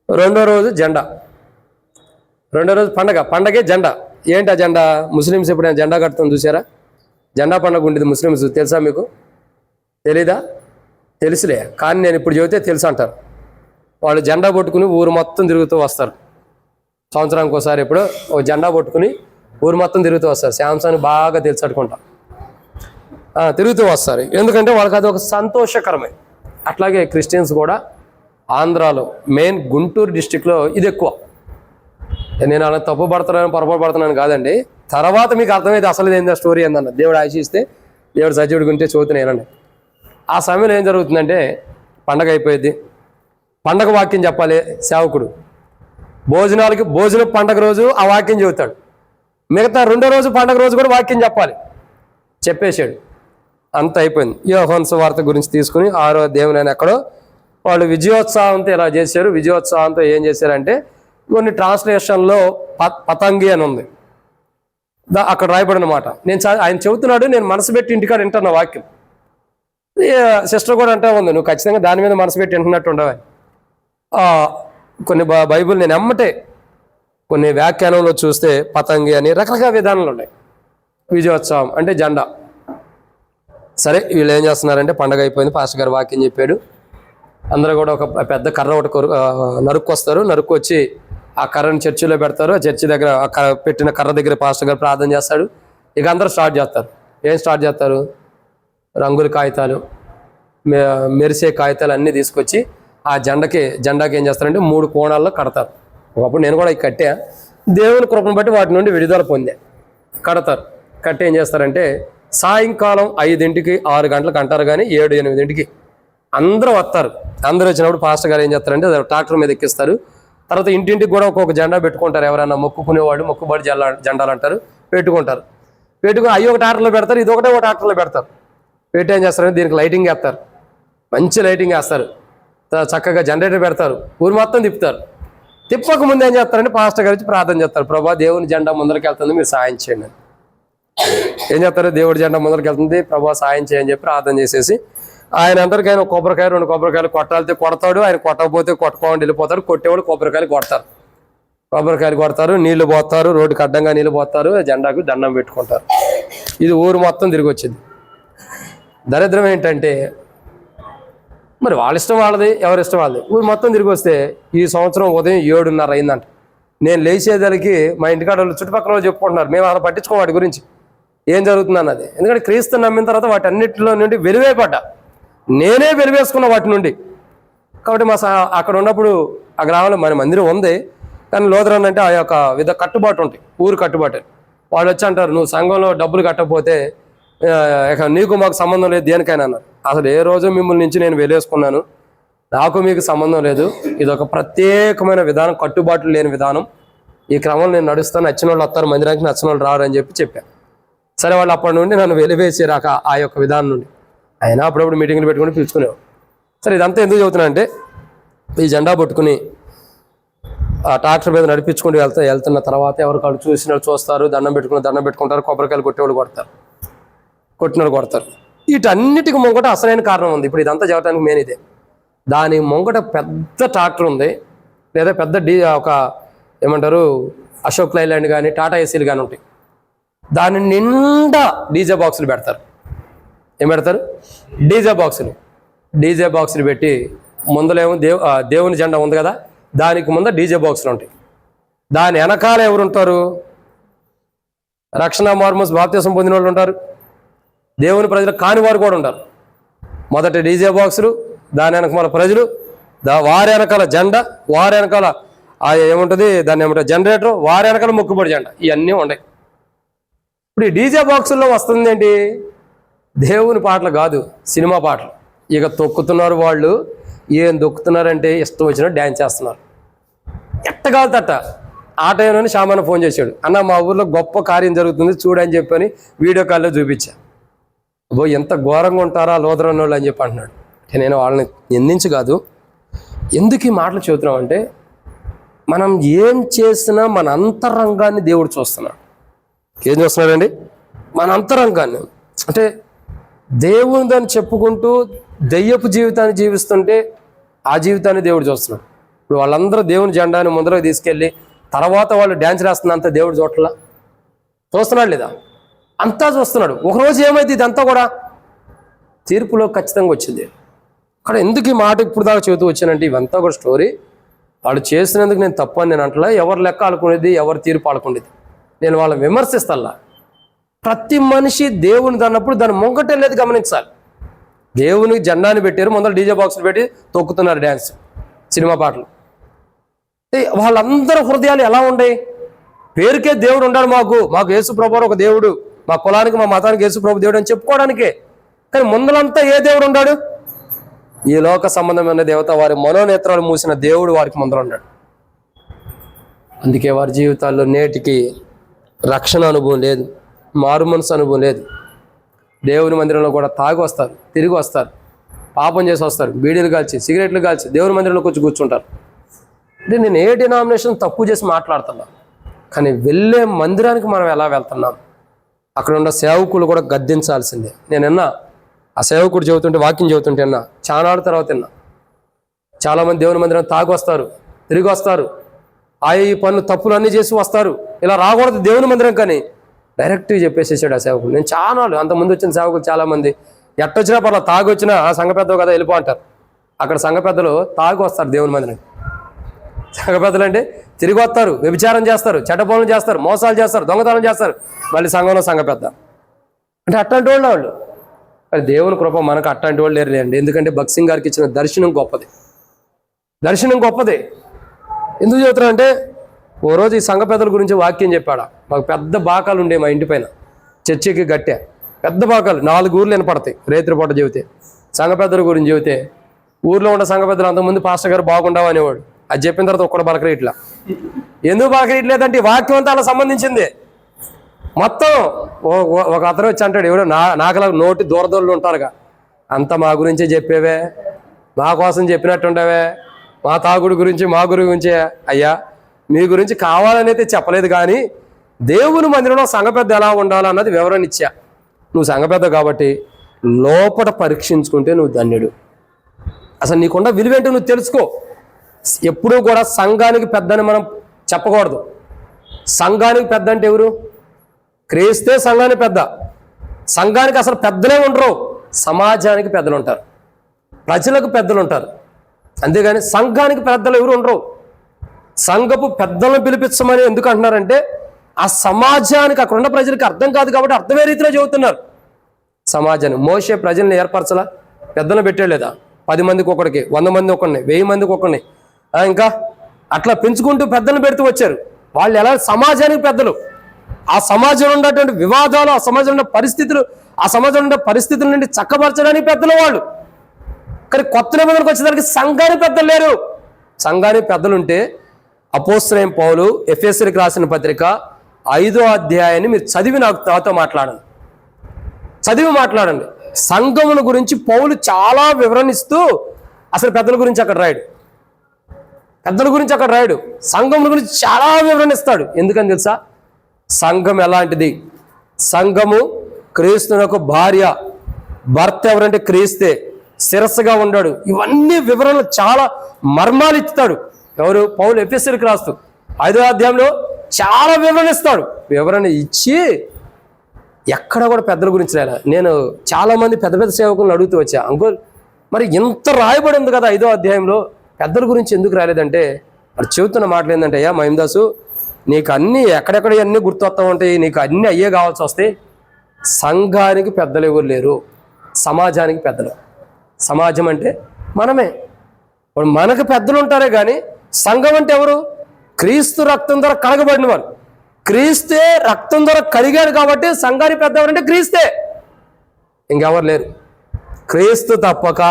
రెండో రోజు జెండా. రెండో రోజు పండగే జెండా. ఏంటి ఆ జెండా? ముస్లిమ్స్ ఎప్పుడైనా జెండా కట్టుకొని చూసారా? జెండా పండగ ఉండేది ముస్లిమ్స్, తెలుసా మీకు? తెలీదా? తెలుసులే, కానీ నేను ఇప్పుడు చెబితే తెలుసు అంటారు. వాళ్ళు జెండా పట్టుకుని ఊరు మొత్తం తిరుగుతూ వస్తారు. సంవత్సరానికి ఒకసారి ఎప్పుడు ఒక జెండా పట్టుకుని ఊరు మొత్తం తిరుగుతూ వస్తారు. శాంసంగ్ బాగా తెలుసు అనుకుంటా, తిరుగుతూ వస్తారు. ఎందుకంటే వాళ్ళకి అది ఒక సంతోషకరమే. అట్లాగే క్రిస్టియన్స్ కూడా ఆంధ్రాలో, మెయిన్ గుంటూరు డిస్టిక్లో ఇది ఎక్కువ. నేను అలా తప్పు పడుతున్నాను, పొరపాటు పడుతున్నాను కాదండి. తర్వాత మీకు అర్థమైతే అసలు ఏందా స్టోరీ ఏందన్న. దేవుడు ఆశిస్తే, దేవుడు సజీవుడికి ఉంటే చదువుతున్నానండి. ఆ సమయంలో ఏం జరుగుతుందంటే, పండగ అయిపోయింది. పండగ వాక్యం చెప్పాలి సేవకుడు. భోజనం పండగ రోజు ఆ వాక్యం చెబుతాడు. మిగతా రెండో రోజు పండగ రోజు కూడా వాక్యం చెప్పాలి. చెప్పేశాడు. అంత అయిపోయింది. యోహాను సువార్త గురించి తీసుకుని 6వ అధ్యాయం ఎక్కడో వాళ్ళు విజయోత్సవంతో ఇలా చేశారు. విజయోత్సవంతో ఏం చేశారంటే, కొన్ని ట్రాన్స్లేషన్లో పతంగి అని ఉంది, అక్కడ రాయబడిన మాట. ఆయన చెబుతున్నాడు, నేను మనసు పెట్టి ఇంటికాడ వింటున్న వాక్యం. సిస్టర్ కూడా అంటే ఉంది, నువ్వు ఖచ్చితంగా దాని మీద మనసు పెట్టి వింటున్నట్టు ఉండవని. కొన్ని బైబిల్ నేను ఎమ్మటే కొన్ని వ్యాఖ్యానంలో చూస్తే పతంగి అని రకరకాల విధానాలు ఉన్నాయి. విజయోత్సవం అంటే జెండా. సరే, వీళ్ళు ఏం చేస్తున్నారంటే, పండగ అయిపోయింది, పాస్టర్ గారు వాక్యం చెప్పాడు. అందరూ కూడా ఒక పెద్ద కర్ర ఒకటి నరుక్కొస్తారు. నరుక్కొచ్చి ఆ కర్రని చర్చిలో పెడతారు. ఆ చర్చి దగ్గర పెట్టిన కర్ర దగ్గర పాస్టర్ గారు ప్రార్థన చేస్తాడు. ఇక అందరూ స్టార్ట్ చేస్తారు. ఏం స్టార్ట్ చేస్తారు? రంగుల కాగితాలు, మెరిసే కాగితాలు అన్నీ తీసుకొచ్చి ఆ జెండాకి ఏం చేస్తారంటే 3 కోణాల్లో కడతారు. ఒకప్పుడు నేను కూడా కట్టా. దేవుని కృపను బట్టి వాటి నుండి విడుదల పొందా. కడతారు. కట్టి ఏం చేస్తారంటే, సాయంకాలం 5ంటికి 6 గంటలకు అంటారు, కానీ 7, 8ంటికి అందరూ వస్తారు. అందరూ వచ్చినప్పుడు పాస్టర్ గారు ఏం చేస్తారంటే ట్రాక్టర్ మీద ఎక్కిస్తారు. తర్వాత ఇంటింటికి కూడా ఒక్కొక్క జెండా పెట్టుకుంటారు. ఎవరైనా మొక్కుకునేవాడు మొక్కుబడి జెండాలు అంటారు, పెట్టుకుంటారు. పెట్టుకుని అవి ఒక ట్రాక్టర్లో పెడతారు, ఇది ఒకటే ఒక ట్రాక్టర్లో పెడతారు. పెట్టి ఏం చేస్తారంటే దీనికి లైటింగ్ వేస్తారు. మంచి లైటింగ్ వేస్తారు. చక్కగా జనరేటర్ పెడతారు. ఊరు మొత్తం తిప్పుతారు. తిప్పక ముందు ఏం చేస్తారంటే పాస్టర్ గారు వచ్చి ప్రార్థన చేస్తారు. ప్రభా, దేవుని జెండా ముందరికి వెళ్తుంది, మీరు సాయం చేయండి. ఏం చేస్తారు? దేవుడి జెండా ముందరికి వెళ్తుంది, ప్రభా సాయం చేయని చెప్పి ప్రార్థన చేసేసి ఆయన అందరికైనా 1 కొబ్బరికాయ 2 కొబ్బరికాయలు కొట్టాలితే కొడతాడు. ఆయన కొట్టకపోతే కొట్టుకోండి వెళ్ళిపోతారు. కొట్టేవాడు కొబ్బరికాయలు కొడతారు. కొబ్బరికాయలు కొడతారు, నీళ్లు పోతారు, రోడ్డుకి అడ్డంగా నీళ్లు పోతారు, జెండాకు దండం పెట్టుకుంటారు. ఇది ఊరు మొత్తం తిరిగి వచ్చింది. దరిద్రం ఏంటంటే, మరి వాళ్ళ ఇష్టం వాళ్ళది, ఎవరి ఇష్టం వాళ్ళది. ఊరు మొత్తం తిరిగి వస్తే ఈ సంవత్సరం ఉదయం 7:30 అయిందంట. నేను లేచేదానికి మా ఇంటికాడ చుట్టుపక్కల వాళ్ళు చెప్పుకుంటున్నారు. మేము అలా పట్టించుకో వాటి గురించి ఏం జరుగుతుంది అన్నది. ఎందుకంటే క్రీస్తు నమ్మిన తర్వాత వాటి అన్నింటిలో నుండి వెలివేయబడ్డా. నేనే వెలివేసుకున్న వాటి నుండి. కాబట్టి అక్కడ ఉన్నప్పుడు ఆ గ్రామంలో మన మందిరం ఉంది, కానీ లోదరన్ అంటే ఆ యొక్క కట్టుబాటు ఉంటాయి, ఊరు కట్టుబాటు. వాళ్ళు వచ్చి అంటారు, నువ్వు సంఘంలో డబ్బులు కట్టకపోతే నీకు మాకు సంబంధం లేదు దేనికైనా అన్నారు. అసలు ఏ రోజు మిమ్మల్ని నుంచి నేను వెలేసుకున్నాను, నాకు మీకు సంబంధం లేదు. ఇది ఒక ప్రత్యేకమైన విధానం, కట్టుబాట్లు లేని విధానం. ఈ క్రమంలో నేను నడుస్తాను, నచ్చిన వాళ్ళు వస్తారు మందిరానికి, నచ్చిన వాళ్ళు రారు అని చెప్పాను. సరే, వాళ్ళు అప్పటి నుండి నన్ను వెలివేసి రాక ఆ యొక్క విధానం నుండి అయినా అప్పుడప్పుడు మీటింగ్లు పెట్టుకుని పిలుచుకునేవాడు. సరే, ఇదంతా ఎందుకు చెబుతున్నా అంటే, ఈ జెండా పట్టుకుని ఆ ట్రాక్టర్ మీద నడిపించుకుంటూ వెళ్తున్న తర్వాత ఎవరు కాళ్ళు చూసినట్టు చూస్తారు, దండం పెట్టుకుంటారు, కొబ్బరికాయలు కొట్టేవాళ్ళు కొడతారు. వీటన్నిటికి ముంగట అసలైన కారణం ఉంది. ఇప్పుడు ఇదంతా చెప్పడానికి మెయిన్ ఇదే. దాని ముంగట పెద్ద ట్రాక్టర్ ఉంది, లేదా పెద్ద ఒక ఏమంటారు అశోక్ లైలాండ్ కానీ టాటా ఏసీలు కానీ ఉంటాయి. దాని నిండా డీజే బాక్సులు పెడతారు. ఏం పెడతారు? డీజే బాక్సులు పెట్టి ముందలేమో దేవుని జెండా ఉంది కదా, దానికి ముందు డీజే బాక్సులు ఉంటాయి. దాని వెనకాల ఎవరు ఉంటారు? రక్షణ మార్మోస్ బాప్తిసం పొందిన వాళ్ళు ఉంటారు, దేవుని ప్రజలు కాని వారు కూడా ఉంటారు. మొదట డీజే బాక్సులు, దాని వెనక మన ప్రజలు, వారి వెనకాల జెండా, వారి వెనకాల ఏముంటుంది దాన్ని ఏమంటారు జనరేటర్, వారి వెనకాల మొక్కుబడి జెండా, ఇవన్నీ ఉన్నాయి. ఇప్పుడు ఈ డీజే బాక్సుల్లో వస్తుంది ఏంటి? దేవుని పాటలు కాదు, సినిమా పాటలు. ఇక తొక్కుతున్నారు వాళ్ళు. ఏం దొక్కుతున్నారంటే ఇష్టం వచ్చిన డ్యాన్స్ చేస్తున్నారు. ఎట్టగాలుతట ఆ టైంలోనే శ్యామన్న ఫోన్ చేశాడు, అన్న మా ఊర్లో గొప్ప కార్యం జరుగుతుంది చూడని చెప్పని వీడియో కాల్లో చూపించా. ఎంత ఘోరంగా ఉంటారా లోదరన్న వాళ్ళు అని చెప్పి అంటున్నాడు. నేను వాళ్ళని నిందించి కాదు, ఎందుకు ఈ మాటలు చెబుతున్నామంటే మనం ఏం చేసినా మన అంతరంగాన్ని దేవుడు చూస్తున్నాడు. ఏం చూస్తున్నాడండి? మన అంతరంగాన్ని. అంటే దేవుని దాన్ని చెప్పుకుంటూ దెయ్యపు జీవితాన్ని జీవిస్తుంటే ఆ జీవితాన్ని దేవుడు చూస్తున్నాడు. ఇప్పుడు వాళ్ళందరూ దేవుని జెండాని ముందరకు తీసుకెళ్ళి తర్వాత వాళ్ళు డ్యాన్స్ వేస్తున్నంత దేవుడు చూస్తున్నాడు లేదా? అంతా చూస్తున్నాడు. ఒకరోజు ఏమైతే ఇదంతా కూడా తీర్పులో ఖచ్చితంగా వచ్చింది. అక్కడ ఎందుకు ఈ మాట ఇప్పుడు దాకా చెబుతూ వచ్చానంటే ఇవంతా కూడా స్టోరీ. వాళ్ళు చేసినందుకు నేను తప్పు అని నేను అంటలా. ఎవరు లెక్క ఆడుకునేది, ఎవరు తీర్పు ఆడుకునేది, నేను వాళ్ళని విమర్శిస్తాలా. ప్రతి మనిషి దేవుని అన్నప్పుడు దాన్ని మొంగటెళ్ళేది గమనించాలి. దేవునికి జెండాని పెట్టారు, ముందర డీజే బాక్సులు పెట్టి తొక్కుతున్నారు డ్యాన్స్, సినిమా పాటలు. వాళ్ళందరూ హృదయాలు ఎలా ఉన్నాయి? పేరుకే దేవుడు ఉండాలి, మాకు యేసు ప్రభు ఒక దేవుడు, మా కులానికి మా మతానికి యేసు ప్రభు దేవుడు అని చెప్పుకోవడానికే. కానీ ముందలంతా ఏ దేవుడు ఉన్నాడు? ఈ లోక సంబంధమైన దేవత, వారి మనోనేత్రాలు మూసిన దేవుడు వారికి ముందర ఉన్నాడు. అందుకే వారి జీవితాల్లో నేటికి రక్షణ అనుభవం లేదు, మారు మనసు అనుభవం లేదు. దేవుని మందిరంలో కూడా తాగి వస్తారు, తిరిగి వస్తారు, పాపం చేసి వస్తారు, బీడీలు కాల్చి సిగరెట్లు కాల్చి దేవుని మందిరంలోకి వచ్చి కూర్చుంటారు. అంటే నేను ఏ డినామినేషన్ తప్పు చేసి మాట్లాడుతున్నా, కానీ వెళ్ళే మందిరానికి మనం ఎలా వెళ్తున్నాం? అక్కడ ఉన్న సేవకులు కూడా గద్దించాల్సిందే. నేను విన్నా, ఆ సేవకుడు చెబుతుంటే, వాక్యం చెబుతుంటే విన్నా, చాలా నాడు తర్వాత విన్నా. చాలామంది దేవుని మందిరం తాగి వస్తారు, తిరిగి వస్తారు, ఈ పనులు తప్పులు అన్నీ చేసి వస్తారు. ఇలా రాకూడదు దేవుని మందిరం కానీ డైరెక్ట్గా చెప్పేసేసాడు ఆ సేవకుడు. నేను చాలా అంతకుముందు వచ్చిన సేవకులు చాలామంది ఎట్టొచ్చినా పర్లా, తాగి వచ్చినా సంఘ పెద్దలు కదా వెళ్ళిపో అంటారు. అక్కడ సంఘ పెద్దలు తాగి వస్తారు దేవుని మందిరం. సంఘ పెద్దలు అంటే తిరిగి వస్తారు, వ్యభిచారం చేస్తారు, చెడ్డ పనులు చేస్తారు, మోసాలు చేస్తారు, దొంగతనం చేస్తారు, మళ్ళీ సంఘంలో సంఘ పెద్ద. అంటే అట్లాంటి వాళ్ళు. అది దేవుని కృప, మనకు అట్లాంటి వాళ్ళు లేరులేండి. ఎందుకంటే భక్త్ సింగ్ గారికి ఇచ్చిన దర్శనం గొప్పది. ఎందుకు చెబుతున్నా అంటే, ఓ రోజు ఈ సంఘ పెద్దల గురించి వాక్యం చెప్పాడా. మాకు పెద్ద బాకాలు ఉండే మా ఇంటి పైన, చర్చికి గట్టె పెద్ద బాకాలు 4 ఊర్లు వినపడతాయి. రేత్రిపూట చెబితే సంఘ పెద్దల గురించి చెబితే ఊర్లో ఉన్న సంఘ పెద్దలు అంతకుముందు పాస్టర్ గారు బాగుండవు అనేవాడు. అది చెప్పిన తర్వాత ఒక్కడ బలకరీట్లా. ఎందుకు బలకరీట్లేదంటే ఈ వాక్యం అంతా అలా సంబంధించింది. మొత్తం ఒక అతను వచ్చి అంటాడు, ఎవడో నాకలా నోటి దూరదోళ్ళు ఉంటారుగా, అంతా మా గురించే చెప్పేవే, మా కోసం చెప్పినట్టుండవే, మా తాగుడు గురించి మా గురి గురించే. అయ్యా, మీ గురించి కావాలని అయితే చెప్పలేదు, కానీ దేవుని మందిరంలో సంఘ పెద్ద ఎలా ఉండాలన్నది వివరణ ఇచ్చా. నువ్వు సంఘ పెద్ద కాబట్టి లోపల పరీక్షించుకుంటే నువ్వు ధన్యుడు. అసలు నీకున్న విలువేంటో నువ్వు తెలుసుకో. ఎప్పుడూ కూడా సంఘానికి పెద్దని మనం చెప్పకూడదు. సంఘానికి పెద్ద అంటే ఎవరు? క్రీస్తే సంఘానికి పెద్ద. సంఘానికి అసలు పెద్దలే ఉండరు, సమాజానికి పెద్దలు ఉంటారు, ప్రజలకు పెద్దలు ఉంటారు. అంతేగాని సంఘానికి పెద్దలు ఎవరు ఉండరు. సంఘపు పెద్దలను పిలిపించమని ఎందుకు అంటున్నారంటే, ఆ సమాజానికి అక్కడ ఉన్న ప్రజలకు అర్థం కాదు కాబట్టి అర్థమే రీతిలో చెబుతున్నారు. సమాజాన్ని మోసే ప్రజల్ని ఏర్పరచలా, పెద్దలను పెట్టేలేదా? 10 మందికి ఒకడికి, 100 మంది ఒకడిని, 1000 మందికి ఒకడిని, ఇంకా అట్లా పెంచుకుంటూ పెద్దలను పెడుతూ వచ్చారు. వాళ్ళు ఎలా సమాజానికి పెద్దలు. ఆ సమాజంలో ఉన్నటువంటి వివాదాలు, ఆ సమాజంలో ఉన్న పరిస్థితులు, ఆ సమాజంలో ఉన్న పరిస్థితుల నుండి చక్కపరచడానికి పెద్దలు వాళ్ళు. కానీ కొత్త నిబంధనకు వచ్చేసరికి సంఘానికి పెద్దలు లేరు. సంఘానికి పెద్దలుంటే అపోస్తలుడైన పౌలు ఎఫెసీయులకు రాసిన పత్రిక 5వ అధ్యాయాన్ని మీరు చదివి నాతో మాట్లాడండి. సంఘముల గురించి పౌలు చాలా వివరణిస్తూ అసలు పెద్దల గురించి అక్కడ రాయడు, సంఘముల గురించి చాలా వివరణిస్తాడు. ఎందుకని తెలుసా? సంఘం ఎలాంటిది? సంఘము క్రీస్తునకు భార్య, భర్త ఎవరంటే క్రీస్తే, శిరస్సుగా ఉన్నాడు. ఇవన్నీ వివరణలు చాలా మర్మాలు ఇస్తాడు. ఎవరు? పౌలు ఎఫెసీయులకు రాస్తూ 5వ అధ్యాయంలో చాలా వివరణ ఇస్తాడు. వివరణ ఇచ్చి ఎక్కడ కూడా పెద్దల గురించి రాయాలి. నేను చాలామంది పెద్ద పెద్ద సేవకులను అడుగుతూ వచ్చా, అంకుల్ మరి ఇంత రాయబడి ఉంది కదా 5వ అధ్యాయంలో, పెద్దల గురించి ఎందుకు రాలేదంటే మరి చెబుతున్న మాటలు ఏంటంటే, అయ్యా మహిమదాసు నీకు అన్నీ ఎక్కడెక్కడ అన్నీ గుర్తొస్తూ ఉంటాయి, నీకు అన్నీ అయ్యే కావాల్సి వస్తే సంఘానికి పెద్దలు ఎవరు లేరు, సమాజానికి పెద్దలు. సమాజం అంటే మనమే. ఇప్పుడు మనకు పెద్దలు ఉంటారే కానీ సంఘం అంటే ఎవరు? క్రీస్తు రక్తం ద్వారా కడగబడిన వారు. క్రీస్తే రక్తం ద్వారా కడిగాడు కాబట్టి సంఘానికి పెద్ద ఎవరంటే క్రీస్తే, ఇంకెవరు లేరు. క్రీస్తు తప్పక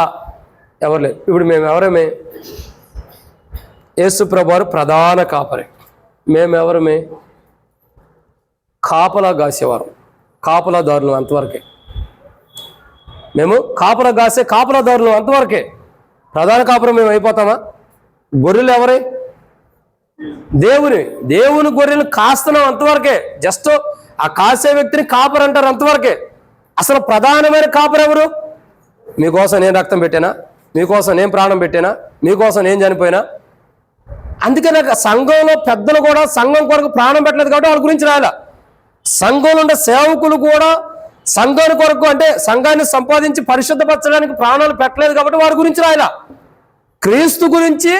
ఎవరు లేరు. ఇప్పుడు మేము ఎవరమే? యేసు ప్రభువారు ప్రధాన కాపరి, మేమెవరమే? కాపలా కాసేవారు, కాపలాదారులు అంతవరకే. మేము కాపలా కాసే కాపలాదారులు అంతవరకే. ప్రధాన కాపురం మేము అయిపోతామా? గొర్రెలు ఎవరే? దేవుని గొర్రెలు కాస్తున్నాం అంతవరకే. జస్ట్ ఆ కాసే వ్యక్తిని కాపరు అంటారు అంతవరకే. అసలు ప్రధానమైన కాపరు ఎవరు? మీకోసం నేను రక్తం పెట్టానా, మీకోసం నేను ప్రాణం పెట్టానా, మీకోసం నేను చనిపోయినా? అందుకే నాకు సంఘంలో పెద్దలు కూడా సంఘం కొరకు ప్రాణం పెట్టలేదు కాబట్టి వాళ్ళ గురించి రాయాల. సంఘంలో ఉండే సేవకులు కూడా సంఘాన్ని కొరకు అంటే సంఘాన్ని సంపాదించి పరిశుద్ధపరచడానికి ప్రాణాలు పెట్టలేదు కాబట్టి వారి గురించి రాయాల. క్రీస్తు గురించి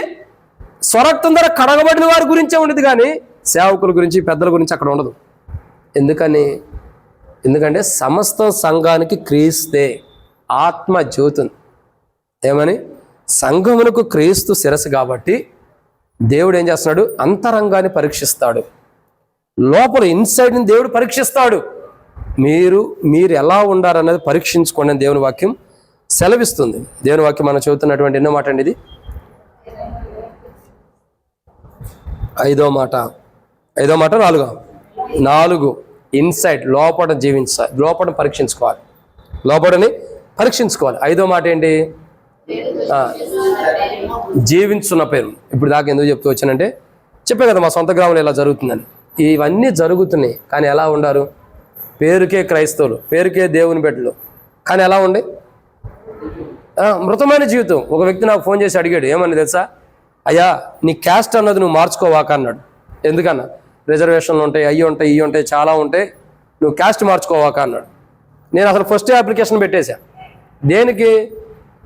స్వరక్తం ద్వారా కడగబడిన వారి గురించే ఉండేది కానీ సేవకుల గురించి పెద్దల గురించి అక్కడ ఉండదు. ఎందుకంటే సమస్త సంఘానికి క్రీస్తే ఆత్మ జ్యోతి. ఏమని? సంఘమునకు క్రీస్తు శిరస్సు కాబట్టి దేవుడు ఏం చేస్తున్నాడు? అంతరంగాన్ని పరీక్షిస్తాడు, లోపల ఇన్సైడ్ని దేవుడు పరీక్షిస్తాడు. మీరు ఎలా ఉండారన్నది పరీక్షించుకోండి అని దేవుని వాక్యం సెలవిస్తుంది. దేవుని వాక్యం మనం చదువుతున్నటువంటి ఎన్నో మాట అండి ఇది? 5వ మాట 4 ఇన్సైడ్ లోపల జీవించాలి, లోపల పరీక్షించుకోవాలి, లోపలని పరీక్షించుకోవాలి. 5వ మాట ఏంటి? జీవించున్న పేరు. ఇప్పుడు దాకా ఎందుకు చెప్తూ వచ్చానంటే చెప్పే కదా మా సొంత గ్రామంలో ఇలా జరుగుతుందని. ఇవన్నీ జరుగుతున్నాయి కానీ ఎలా ఉండారు? పేరుకే క్రైస్తవులు, పేరుకే దేవుని బిడ్డలు, కానీ ఎలా ఉండే మృతమైన జీవితం. ఒక వ్యక్తి నాకు ఫోన్ చేసి అడిగాడు, ఏమని తెలుసా? అయ్యా నీ క్యాస్ట్ అన్నది నువ్వు మార్చుకోవాక అన్నాడు. ఎందుకన్నా? రిజర్వేషన్లు ఉంటాయి, అయ్యి ఉంటాయి, ఇవి ఉంటాయి, చాలా ఉంటాయి, నువ్వు క్యాస్ట్ మార్చుకోవాక అన్నాడు. నేను అసలు ఫస్ట్ అప్లికేషన్ పెట్టేశా. దేనికి?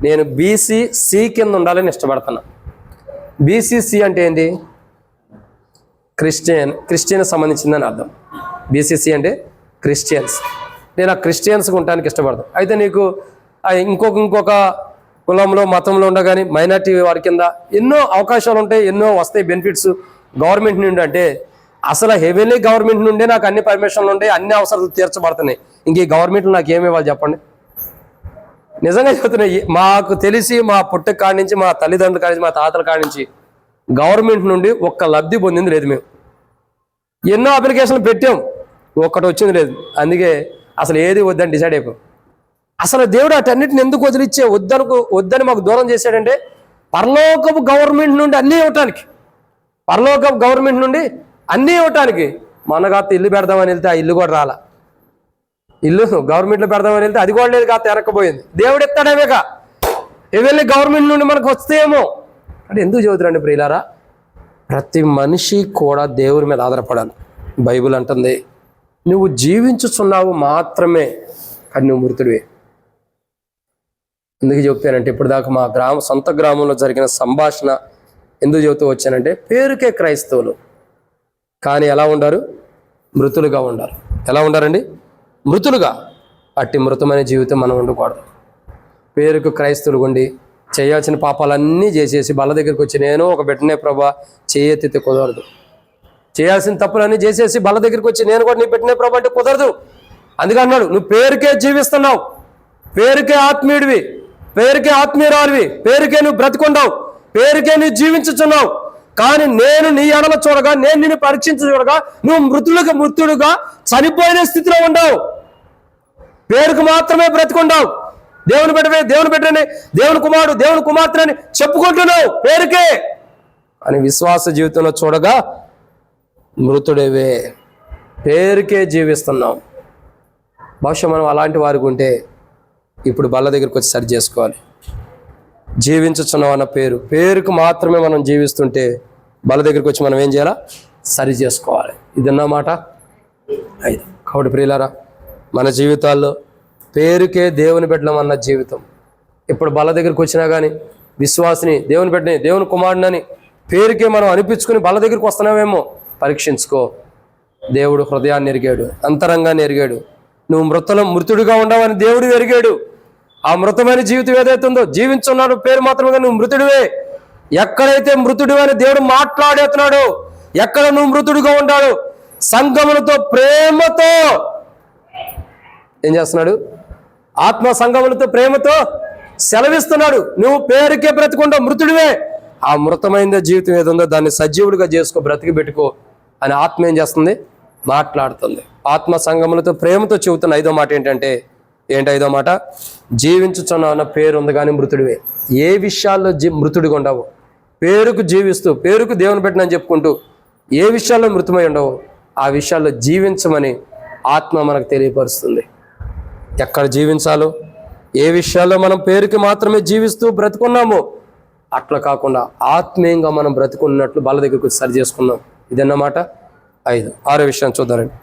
నేను BC/C కింద ఉండాలని ఇష్టపడుతున్నా. BC/C అంటే ఏంటి? క్రిస్టియన్ సంబంధించిందని అర్థం. BC/C అంటే క్రిస్టియన్స్. నేను ఆ క్రిస్టియన్స్కి ఉండడానికి ఇష్టపడతాను. అయితే నీకు ఇంకొక కులంలో మతంలో ఉండగానే మైనార్టీ వారి కింద ఎన్నో అవకాశాలు ఉంటాయి, ఎన్నో వస్తాయి బెనిఫిట్స్ గవర్నమెంట్ నుండి. అంటే అసలు హెవెన్లీ గవర్నమెంట్ నుండే నాకు అన్ని పర్మిషన్లు ఉంటాయి, అన్ని అవసరాలు తీర్చబడుతున్నాయి. ఇంక ఈ గవర్నమెంట్లో నాకు ఏమి ఇవ్వాలి చెప్పండి? నిజంగా చెబుతున్నాయి. మాకు తెలిసి మా పుట్ట కాడి నుంచి, మా తల్లిదండ్రుల కాడి నుంచి, మా తాతల కాడి నుంచి గవర్నమెంట్ నుండి ఒక్క లబ్ధి పొందింది లేదు. మేము ఎన్నో అప్లికేషన్లు పెట్టాం, ఒక్కటి వచ్చింది లేదు. అందుకే అసలు ఏది వద్దని డిసైడ్ అయిపోయాం. అసలు దేవుడు అటన్నిటిని ఎందుకు వదిలిచ్చే వద్దని మాకు దూరం చేశాడంటే పరలోకపు గవర్నమెంట్ నుండి అన్నీ ఇవ్వటానికి, పరలోకపు గవర్నమెంట్ నుండి అన్నీ ఇవ్వటానికి. మొన్నగాత ఇల్లు పెడదామని వెళ్తే ఆ ఇల్లు కూడా రాలా. ఇల్లు గవర్నమెంట్లో పెడదామని వెళ్తే అది కూడా లేదు, కాస్త ఎరక్కపోయింది. దేవుడు ఎత్తాడేమేగా వెళ్ళి గవర్నమెంట్ నుండి మనకు వస్తేమో అంటే ఎందుకు చదువుతారండి ప్రియులారా? ప్రతి మనిషి కూడా దేవుని మీద ఆధారపడాలి. బైబిల్ అంటుంది నువ్వు జీవించుచున్నావు మాత్రమే, కానీ నువ్వు మృతుడివే. ఎందుకు చెప్తానంటే ఇప్పుడు దాకా మా సొంత గ్రామంలో జరిగిన సంభాషణ ఎందుకు చెబుతూ వచ్చానంటే పేరుకే క్రైస్తవులు కానీ ఎలా ఉండారు? మృతులుగా ఉండారు. ఎలా ఉండారండి? మృతులుగా. అట్టి మృతమైన జీవితం మనం ఉండకూడదు. పేరుకు క్రైస్తవులు ఉండి చేయాల్సిన పాపాలన్నీ చేసేసి బల్ల దగ్గరికి వచ్చి నేను ఒక బిడ్డనే ప్రభా చేయెత్తితే కుదరదు. చేయాల్సిన తప్పులన్నీ చేసేసి బల్ల దగ్గరికి వచ్చి నేను కూడా నీ బిడ్డనే ప్రభా అంటే కుదరదు. అందుకే అన్నాడు నువ్వు పేరుకే జీవిస్తున్నావు, పేరుకే ఆత్మీయుడివి, పేరుకే ఆత్మీయురాలివి, పేరుకే నువ్వు బ్రతికొండావు, పేరుకే నువ్వు జీవించుచున్నావు. కానీ నేను నీ ఎడల చూడగా, నేను నిన్ను పరీక్షించి చూడగా నువ్వు మృతుడుగా చనిపోయిన స్థితిలో ఉండవు. పేరుకు మాత్రమే బ్రతికొండావు. దేవుని బిడ్డని, దేవుని కుమారుడు, దేవుని కుమార్తె అని చెప్పుకుంటున్నావు పేరుకే. అని విశ్వాస జీవితంలో చూడగా మృతుడేవే, పేరుకే జీవిస్తున్నాం. బహుశా మనం అలాంటి వారికి ఉంటే ఇప్పుడు బల్ల దగ్గరికి వచ్చి సరి చేసుకోవాలి. జీవించుచున్నాం అన్న పేరుకు మాత్రమే మనం జీవిస్తుంటే బల్ల దగ్గరికి వచ్చి మనం ఏం చేయాలా? సరి చేసుకోవాలి. ఇదన్నమాట 5. కాబట్టి ప్రియులారా మన జీవితాల్లో పేరుకే దేవుని బిడ్డలం అన్న జీవితం. ఇప్పుడు బల దగ్గరికి వచ్చినా కానీ విశ్వాసిని, దేవుని బిడ్డని, దేవుని కుమారుని పేరుకే మనం అనిపించుకుని బల దగ్గరికి వస్తున్నామేమో పరీక్షించుకో. దేవుడు హృదయాన్ని ఎరిగాడు, అంతరంగాన్ని ఎరిగాడు. నువ్వు మృతుడిగా ఉండవని దేవుడు ఎరిగాడు. ఆ మృతమైన జీవితం ఏదైతే ఉందో, జీవించున్నాడు పేరు మాత్రమే, నువ్వు మృతుడివే. ఎక్కడైతే మృతుడివే అని దేవుడు మాట్లాడేస్తున్నాడు, ఎక్కడ నువ్వు మృతుడిగా ఉంటాడు, సంగములతో ప్రేమతో ఏం చేస్తున్నాడు? ఆత్మ సంగములతో ప్రేమతో సెలవిస్తున్నాడు. నువ్వు పేరుకే బ్రతుకుంటావు, మృతుడివే. ఆ మృతమైన జీవితం ఏదుందో దాన్ని సజీవుడిగా చేసుకో, బ్రతికి పెట్టుకో అని ఆత్మ ఏం చేస్తుంది? మాట్లాడుతుంది. ఆత్మ సంగములతో ప్రేమతో చెబుతున్న ఐదో మాట ఏంటంటే, ఐదో మాట? జీవించుచున్నావు అన్న పేరు ఉంది కానీ మృతుడివే. ఏ విషయాల్లో మృతుడిగా ఉండవు, పేరుకు జీవిస్తూ పేరుకు దేవుని పెట్టినని చెప్పుకుంటూ ఏ విషయాల్లో మృతమై ఉండవు, ఆ విషయాల్లో జీవించమని ఆత్మ మనకు తెలియపరుస్తుంది. ఎక్కడ జీవించాలో, ఏ విషయాల్లో మనం పేరుకి మాత్రమే జీవిస్తూ బ్రతుకున్నామో అట్లా కాకుండా ఆత్మీయంగా మనం బ్రతుకున్నట్లు బల దగ్గరకు సరి చేసుకున్నాం. ఇదన్నమాట 5. 6వ విషయం చూద్దారండి.